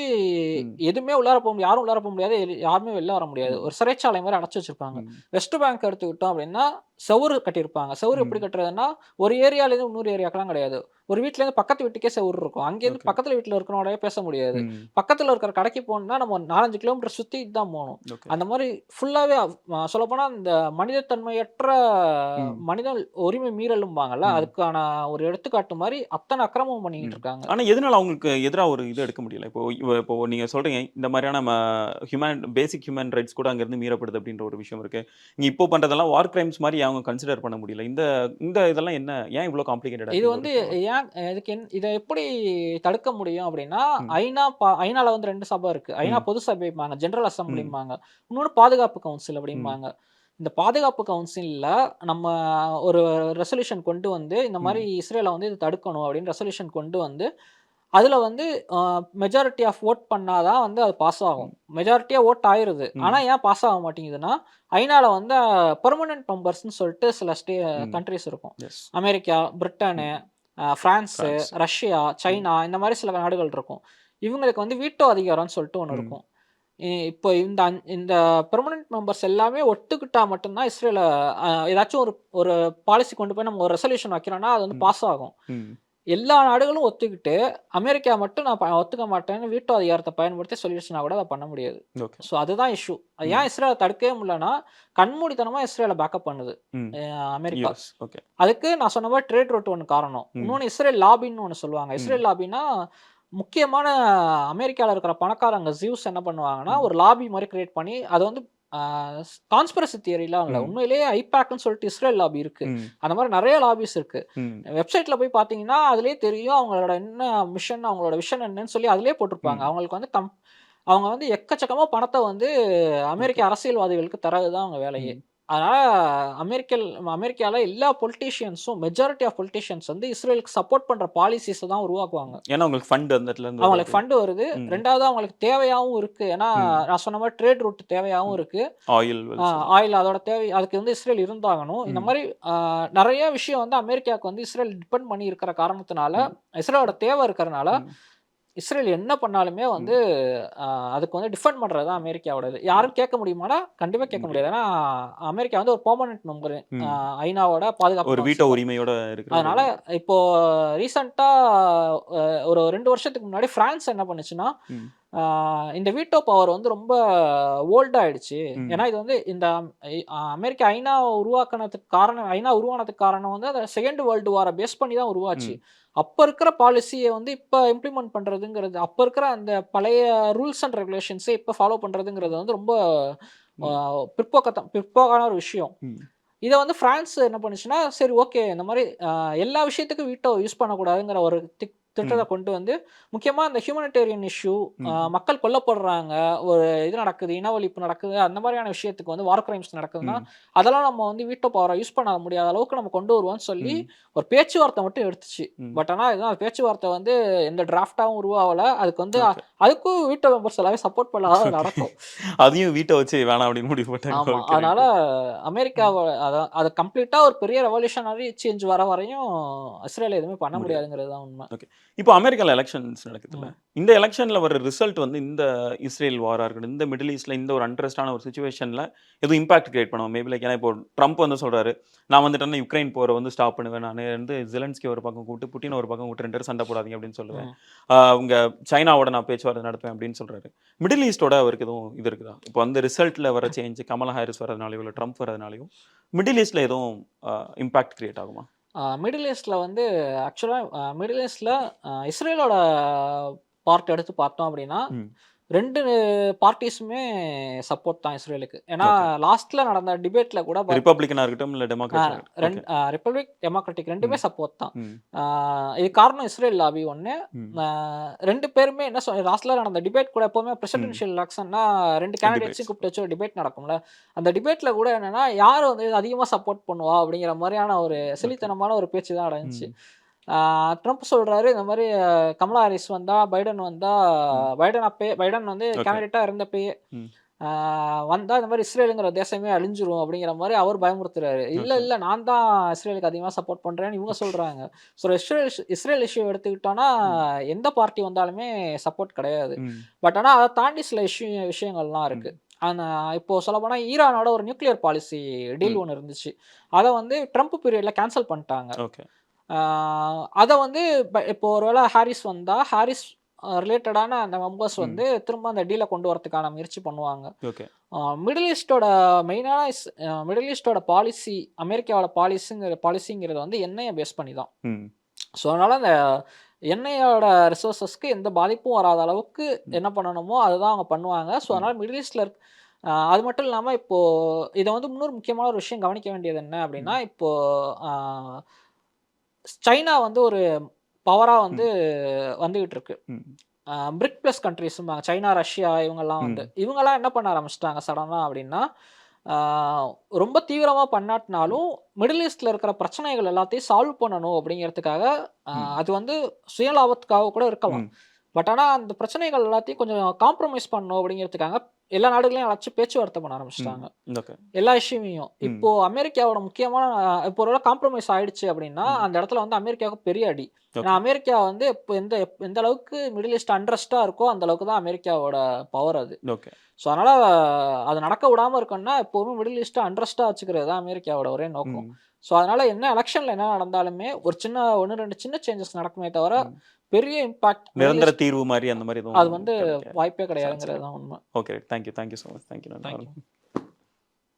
S2: ம்.
S1: எதுவுமே உள்ளார யாரும் உள்ளார போ முடியாது. யாருமே வெளில வர முடியாது.
S2: ம்.
S1: ஒரு சிறைச்சாலை மாரி அடைச்சு வச்சிருப்பாங்க.
S2: ம்.
S1: வெஸ்ட் பேங்க் எடுத்துக்கிட்டோம் அப்படின்னா, செவுரு கட்டியிருப்பாங்க. செவுரு எப்படி
S2: ம்.
S1: கட்டுறதுன்னா, ஒரு ஏரியாலேருந்து இன்னொரு ஏரியாக்கெல்லாம் கிடையாது. ஒரு வீட்லேருந்து பக்கத்து வீட்டுக்கே செவுரு இருக்கும். அங்கேருந்து
S2: ஓகே.
S1: பக்கத்துல வீட்ல இருக்கிறவனோடயே பேச முடியாது.
S2: ம்.
S1: பக்கத்துல இருக்கிற கடைக்கு போணும்னா, நம்ம ஒரு 4, 5 கிலோமீட்டர் சுத்திட்டு தான் போணும்.
S2: ஓகே.
S1: அந்த மாரி ஃபுல்லாவே சொல்லப்போனா இந்த மனிதத்தன்மையற்ற
S2: ம்.
S1: மனித உரிமை மீறலும்பாங்கல்ல,
S2: ம்.
S1: அதுக்கான ஒரு எடுத்துக்காட்டு மாரி அத்தன அக்கிரமமும் பண்ணிக்கிட்டு
S2: ம்.
S1: இருக்காங்க.
S2: ஆனா எதனால அவங்களுக்கு எதிரா ஒரு இது எடுக்க முடியல? இப்போ நீங்க சொல்றீங்க, இந்த மாதிரியான பேசிக் ஹியூமன் ரைட்ஸ் கூட அங்கருந்து மீறப்படுது அப்படின்ற ஒரு விஷயம் இருக்கு. நீங்க இப்போ பண்றதெல்லாம் வார் கிரைம்ஸ் மாரி அவங்க கன்சிடர் பண்ண முடியல. இந்த இந்த இதெல்லாம் என்ன? ஏன் இவ்ளோ காம்ப்ளிகேட்டடா
S1: இது
S2: இருக்கு இந்த ஒரு
S1: வந்து
S2: விஷயம்?
S1: இத எப்படி தடுக்க முடியும் அப்படின்னா,
S2: ம்.
S1: ஐநால வந்து 2 சபை இருக்கு. ஐநா
S2: ம்.
S1: பொது சபைம்பாங்க, ஜெனரல்
S2: ம்.
S1: அசெம்பிளிம்பாங்க. இன்னொன்னு பாதுகாப்பு கவுன்சில்
S2: ம்.
S1: அப்படிம்பாங்க. இந்த பாதுகாப்பு கவுன்சில்ல நம்ம ஒரு ரெசல்யூஷன் கொண்டு வந்து, இந்த மாரி
S2: ம்.
S1: இஸ்ரேல வந்து இது தடுக்கணும் அப்படின்னு ரெசல்யூஷன் கொண்டு வந்து, அதுல வந்து மெஜாரிட்டி ஆஃப் வோட் பண்ணா தான் வந்து அது பாஸ் ஆகும்.
S2: ம்.
S1: மெஜாரிட்டியா வோட் ஆயிருது. ஆனா
S2: ம்.
S1: ஏன் பாஸ் ஆக மாட்டேங்குதுன்னா, ஐநால வந்து பெர்மனன்ட் மெம்பர்ஸ்ன்னு சொல்லிட்டு சில
S2: ம்.
S1: கண்ட்ரீஸ் இருக்கும்.
S2: எஸ்.
S1: அமெரிக்கா, பிரிட்டனு,
S2: ம்.
S1: France,
S2: France.
S1: ரஷ்யா,
S2: ம்.
S1: சைனா இந்த மாரி சில நாடுகள் இருக்கும். இவங்களுக்கு வந்து வீட்டோ அதிகாரம்னு சொல்லிட்டு ஒண்ணு
S2: ம்.
S1: இருக்கும். இப்போ இந்த பெர்மனன்ட் மெம்பர்ஸ் எல்லாமே ஒத்துக்கிட்டா மட்டும் தான் இஸ்ரேல ஏதாச்சும் ஒரு ஒரு பாலிசி கொண்டு போய் நம்ம ஒரு ரெசல்யூஷன் வைக்கிறோம்னா, அது வந்து
S2: ம்.
S1: பாஸ் ஆகும்.
S2: ம்.
S1: எல்லா நாடுகளும் ஒத்துக்கிட்டு, அமெரிக்கா மட்டும் நான் ஒத்துக்க மாட்டேன்னு வீட்டோ அதிகாரத்த பயன்படுத்தி சொல்லிடுச்சுனா கூட அத பண்ண முடியாது.
S2: ஓகே.
S1: ஸோ அதுதான் இஷ்யூ.
S2: ம்.
S1: ஏன் இஸ்ரேல தடுக்கவே முடியலன்னா, கண்மூடித்தனமா இஸ்ரேல பேக்கப் பண்ணுது
S2: ம்.
S1: அ அமெரிக்கா.
S2: யுஎஸ். ஓகே.
S1: அதுக்கு நான் சொன்ன மாரி ட்ரேட் ரூட் ஒண்ணு காரணம்.
S2: ம்.
S1: இன்னொன்னு இஸ்ரேல் லாபின்னு ஒண்ணு சொல்லுவாங்க.
S2: ம்.
S1: இஸ்ரேல் லாபின்னா, முக்கியமான அமெரிக்கால இருக்கிற பணக்காரங்க ஜியூஸ் என்ன பண்ணுவாங்கன்னா,
S2: ம்.
S1: ஒரு லாபி மாரி கிரியேட் பண்ணி, அத வந்து ஆ கான்ஸ்பிரசி தியரிலாம் இல்ல.
S2: ம்.
S1: உண்மையிலேயே ஐபாக்ன்னு சொல்லிட்டு இஸ்ரேல் லாபி இருக்கு.
S2: ம்.
S1: அந்த மாரி நெறைய லாபீஸ் இருக்கு.
S2: ம்.
S1: வெப்சைட்ல போய் பார்த்தீங்கன்னா, அதிலேயே தெரியும் அவங்களோட என்ன மிஷன், அவங்களோட விஷன் என்னன்னு சொல்லி அதிலேயே போட்டிருப்பாங்க.
S2: ம்.
S1: அவங்களுக்கு வந்து அவங்க வந்து எக்கச்சக்கமா பணத்த வந்து அமெரிக்க
S2: ஓகே.
S1: அரசியல்வாதிகளுக்கு தர்றது தான் அவங்க வேலையே.
S2: ம்.
S1: அதனால அமெரிக்கால எல்லா பொலிட்டீஷியன்ஸும் மெஜாரிட்டி ஆஃப் பொலிட்டீஷியன்ஸ் வந்து இஸ்ரேலுக்கு சப்போர்ட் பண்ற பாலிசிஸ தான் உருவாக்குவாங்க.
S2: ஏன்னா உங்களுக்கு ஃபண்ட் அந்த இடத்துல இருந்து
S1: அவங்களுக்கு
S2: வருது.
S1: ஃபண்ட் வருது.
S2: ம்.
S1: 2வது அவங்களுக்கு தேவையாவும் இருக்கு. ஏன்னா,
S2: ம்.
S1: நான் சொன்ன மாரி ட்ரேட் ரூட் தேவையாவும்
S2: ம்.
S1: இருக்கு.
S2: ஆயில் வெல்ஸ் அது.
S1: ஆயில் அதோட தேவை அதுக்கு வந்து இஸ்ரேல் இருந்தாகணும். இந்த
S2: ம்.
S1: மாரி நெறைய விஷயம் வந்து அமெரிக்காவுக்கு வந்து இஸ்ரேல் டிபெண்ட் பண்ணி இருக்கிற காரணத்தினால,
S2: ம்.
S1: இஸ்ரேலோட தேவை இருக்கிறனால,
S2: ம்.
S1: இஸ்ரேல் என்ன பண்ணாலுமே வந்து
S2: ம்.
S1: அ அதுக்கு வந்து டிஃபெண்ட் பண்றது தான் அமெரிக்காவோட இது. யாரும் கேட்க முடியுமானா? கண்டிப்பா கேட்க
S2: முடியாது.
S1: முடியாது. ஏன்னா, அமெரிக்கா வந்து ஒரு பெர்மனன்ட் மெம்பர்
S2: ம்.
S1: ஐநாவோட பாதுகாப்பு
S2: ஒரு வீட்டோ
S1: கவுன்சில்ல.
S2: உரிமையோட இருக்கிற ஒரு
S1: அதனால இப்போ ரீசென்ட்டா ஒரு 2 வருஷத்துக்கு முன்னாடி பிரான்ஸ் என்ன பண்ணுச்சுன்னா,
S2: ம்.
S1: ஆ இந்த வீட்டோ பவர் வந்து ரொம்ப ஓல்ட் ஆயிடுச்சு.
S2: ம்.
S1: ஏன்னா இது வந்து இந்த அமெரிக்கா ஐநா உருவானதுக்கு காரணம் வந்து அந்த 2ண்ட் வேர்ல்டு வார பேஸ் பண்ணி தான் உருவாச்சு.
S2: ம்.
S1: அப்ப இருக்கிற பாலிசிய வந்து இப்ப இம்ப்ளிமெண்ட் பண்றதுங்கிறது, அப்ப இருக்கிற அந்த பழைய ரூல்ஸ் அண்ட் ரெகுலேஷன்ஸ இப்ப ஃபாலோ பண்றதுங்கிறது வந்து ரொம்ப ஆ
S2: ம்.
S1: பிற்போக்கான ஒரு விஷயம்.
S2: ம்.
S1: இத வந்து பிரான்ஸ் என்ன பண்ணுச்சுன்னா, சரி ஓகே இந்த மாரி எல்லா விஷயத்துக்கும் வீட்டோ யூஸ் பண்ணக்கூடாதுங்கிற ஒரு திட்டத்த
S2: ம்.
S1: கொண்டு வந்து, முக்கியமா இந்த ஹியூமனிட்டேரியன் இஷ்யூ
S2: ம்.
S1: மக்கள் கொல்லப்படுறாங்க, ஒரு இது நடக்குது, இனவழிப்பு நடக்குது, அந்த மாரியான விஷயத்துக்கு வந்து வார் கிரைம்ஸ் நடக்குதுன்னா,
S2: ம்.
S1: அதெல்லாம் நம்ம வந்து வீட்டோ பவர யூஸ் பண்ண முடியாத அளவுக்கு நம்ம கொண்டு வருவோம்ன்னு சொல்லி,
S2: ம்.
S1: ஒரு பேச்சுவார்த்தை மட்டும் எடுத்துச்சு.
S2: ம்.
S1: பட் ஆனா இதுதான் பேச்சுவார்த்தை வந்து எந்த டிராஃப்ட்டாவும் உருவாவல. அதுக்கு வந்து
S2: ஓகே.
S1: அதுக்கும் வீட்டோ மெம்பர்ஸ் எல்லாமே சப்போர்ட் பண்ணா தான்
S2: ஓகே.
S1: நடக்கும்.
S2: அதையும் வீட்ட வச்சு வேணாம் அப்படின்னு முடிவு பண்ணிட்டாங்க.
S1: ஆமா.
S2: ஓகே
S1: அதனால
S2: ரைட். ம்.
S1: அமெரிக்காவ அது கம்ப்ளீட்டா ஒரு பெரிய ரெவல்யூஷனரி சேஞ்ச் வர வரையும் இஸ்ரேல் எதுவுமே பண்ண
S2: முடியாது.
S1: முடியாதுங்கிறது தான் உண்ம.
S2: ஓகே. இப்போ அமெரிக்கால எலக்ஷன்ஸ் நடக்குதுல்ல.
S1: ம்.
S2: இந்த எலக்ஷன்ல வர ரிசல்ட் வந்து இந்த இஸ்ரேல் வாரா இருக்கட்டும், இந்த மிடில் ஈஸ்ட்ல இந்த ஒரு அன்ட்ரஸ்டான ஒரு சிச்சுவேஷன்ல எதுவும் இம்பாக்ட் கிரியேட் பண்ணுமா? மேபி லைக் ஏன்னா இப்போ ட்ரம்ப் வந்து சொல்றாரு, நான் வந்துட்டேன்னா யுக்ரைன் போர வந்து ஸ்டாப் பண்ணுவேன். நானு வந்து ஜெலன்ஸ்கி ஒரு பக்கம் கூப்பிட்டு, புட்டின் ஒரு பக்கம் கூப்பிட்டு 2 பேரும் சண்டை போடாதீங்க அப்படின்னு சொல்லுவேன்.
S1: ம்.
S2: உங்க சைனாவோட நான் பேச்சுவார்த்தை நடத்துவேன் அப்படின்னு சொல்றாரு. மிடில் ஈஸ்ட்டோட அவருக்கு எதுவும் இது இருக்குதா? இப்போ அந்த ரிசல்ட்ல வர சேஞ்ச் கமலா ஹாரிஸ் வரதுனாலயோ, இல்ல ட்ரம்ப் வரதுனாலயோ மிடில் ஈஸ்ட்ல எதுவும் இம்பாக்ட் கிரியேட் ஆகுமா?
S1: மிடில் ஈஸ்ட்ல வந்து ஆக்சுவலா மிடில் ஈஸ்ட்ல இஸ்ரேலோட பார்ட் எடுத்து பார்த்தோம் அப்படின்னா,
S2: ம்.
S1: 2 பார்ட்டிஸுமே சப்போர்ட் தான் இஸ்ரேலுக்கு. ஏன்னா
S2: ஓகே.
S1: லாஸ்ட்ல நடந்த டிபேட்ல கூட
S2: ரிப்பப்ளிக்கனா இருக்கட்டும், இல்ல
S1: ஆ
S2: டெமோக்ராட்டா இருக்கட்டும். ஓகே.
S1: ரிப்பப்ளிக், டெமோக்ராட்டிக் 2மே
S2: ம்.
S1: சப்போர்ட் தான்.
S2: ம்.
S1: ஆ இதுக்கு காரணம் இஸ்ரேல் லாபி ஒண்ணு.
S2: ம்.
S1: 2 பேருமே என்ன லாஸ்ட்ல நடந்த டிபேட் கூட எப்பவுமே
S2: ம்.
S1: பிரசிடென்ஷியல் எலக்ஷன்னா 2 கேண்டிடேட்ஸையும்
S2: டிபேட்ஸ்.
S1: கூப்பிட்டு வச்சு ஒரு டிபேட் நடக்கும்ல. அந்த டிபேட்ல கூட என்னன்னா, யார் வந்து அதிகமா சப்போர்ட் பண்ணுவா அப்படிங்கிற மாரியான ஒரு
S2: ஓகே.
S1: சில்லித்தனமான ஒரு பேச்சு தான் நடந்துச்சு.
S2: ம்.
S1: ஆ ட்ரம்ப் சொல்றாரு, இந்த மாரி கமலா ஹாரிஸ் வந்தா, பைடன் வந்தா,
S2: ம்.
S1: பைடன் வந்து
S2: ஓகே.
S1: கேண்டிடேட்டா இருந்தப்பயே
S2: ம்.
S1: ஆ வந்தா இந்த மாரி இஸ்ரேலுங்கிற தேசமே அழிஞ்சிரும் அப்படிங்கிற மாரி அவர் பயமுறுத்துறாரு. இல்ல,
S2: ஓகே.
S1: இல்ல நான் தான் இஸ்ரேலுக்கு அதிகமா சப்போர்ட் பண்றேன்னு இவங்க சொல்றாங்க. ஸோ இஸ்ரேல் இஷ்யூ எடுத்துக்கிட்டோம்னா,
S2: ம்.
S1: எந்த பார்ட்டி வந்தாலுமே சப்போர்ட் கிடையாது.
S2: ம்.
S1: பட் ஆனா அத தாண்டி சில விஷயங்கள்லாம் இருக்கு.
S2: ம்.
S1: ஆனா இப்போ சொல்லப்போனா ஈரானோட ஒரு நியூக்ளியர் பாலிசி டீல்
S2: ம்.
S1: ஒண்ணு இருந்துச்சு. அத வந்து ட்ரம்ப் பீரியட்ல கேன்சல் பண்ணிட்டாங்க.
S2: ஓகே.
S1: ஆ அத வந்து இப்போ ஒரு வேள ஹாரிஸ் வந்தா, ஹாரிஸ் ரிலேட்டடான அந்த மெம்பர்ஸ்
S2: ம்.
S1: வந்து திரும்ப அந்த டீல கொண்டு வரதுக்கான முயற்சி பண்ணுவாங்க.
S2: ஓகே.
S1: மிடில் ஈஸ்ட்டோட மெயினான மிடில் ஈஸ்ட்டோட பாலிசி, அமெரிக்காவோட பாலிசிங்கிறது வந்து எண்ணெய பேஸ் பண்ணி தான்.
S2: ம்.
S1: ஸோ, அதனால அந்த எண்ணெயோட ரிசோர்ஸஸ்க்கு எந்த பாதிப்பும் வராத அளவுக்கு
S2: ம்.
S1: என்ன பண்ணணுமோ, அதுதான் அவங்க பண்ணுவாங்க. ஸோ,
S2: ம்.
S1: அதனால மிடில் ஈஸ்ட்ல அது மட்டும் இல்லாம இப்போ இத வந்து இன்னொரு முக்கியமான ஒரு விஷயம் கவனிக்க வேண்டியது என்ன அப்டின்னா,
S2: ம்.
S1: இப்போ ஆ சைனா வந்து ஒரு பவரா வந்து
S2: ம்.
S1: வந்துகிட்டு இருக்கு.
S2: ம்.
S1: பிரிக் பிளஸ் கண்ட்ரீஸ்ம்பாங்க. சைனா, ரஷ்யா இவங்கலாம் வந்து.
S2: ம்.
S1: இவங்கலாம் என்ன பண்ண ஆரம்பிச்சுட்டாங்க சடனா அப்டின்னா, ஆ ரொம்ப தீவிரமா
S2: ம்.
S1: பண்ணாட்டினாலும், மிடில் ஈஸ்ட்ல இருக்கிற பிரச்சனைகள் எல்லாத்தையும் சால்வ் பண்ணணும் அப்டிங்கிறதுக்காக,
S2: ம்.
S1: அது வந்து சுயலாபத்துக்காக கூட இருக்கலாம்.
S2: ம்.
S1: பட் ஆனா, அந்த பிரச்சனைகள் எல்லாத்தையும் கொஞ்சம் காம்ப்ரமைஸ் பண்ணணும் அப்டிங்கிறதுக்காக, எல்லா நாடுகளையும் அழைச்சு பேச்சுவார்த்தை பண்ண
S2: ம்.
S1: ஆரம்பிச்சுட்டாங்க.
S2: ஓகே.
S1: எல்லா இஷ்யூவையும்.
S2: ம்.
S1: இப்போ அமெரிக்காவோட முக்கியமான இப்போ ஒரு வேள காம்ப்ரமைஸ் ஆயிடுச்சு அப்டின்னா,
S2: ம்.
S1: அந்த இடத்துல வந்து அமெரிக்காவுக்கு பெரிய அடி. ஏன்னா
S2: ஓகே.
S1: அமெரிக்கா வந்து இப்போ எந்த அளவுக்கு மிடில் ஈஸ்ட் அன்ரெஸ்ட்டா இருக்கோ, அந்த அளவுக்கு தான் அமெரிக்காவோட பவர் அது.
S2: ஓகே.
S1: ஸோ அதனால அது நடக்க விடாம இருக்கணும்னா, எப்பவுமே மிடில் ஈஸ்ட்ட அன்ரெஸ்ட்டா வச்சுக்கிறது தான் அமெரிக்காவோட ஒரே நோக்கம்.
S2: ம்.
S1: ஸோ அதனால என்ன எலக்ஷன்ல என்ன நடந்தாலுமே, ஒரு 1, 2 சின்ன சேஞ்சஸ் நடக்குமே தவிர,
S2: ம்.
S1: பெரிய இம்பாக்ட் மிடில்
S2: நிரந்தர
S1: ஈஸ்ட்
S2: தீர்வு மாரி அந்த மாரி
S1: அது
S2: எதுவும்
S1: வந்து
S2: கிடைக்க
S1: வாய்ப்பே
S2: சான்ஸ் இல்ல.
S1: கிடையாதுங்கிறது தான் உண்ம.
S2: Okay. Thank you. Thank you so much. Thank you.
S1: Thank you.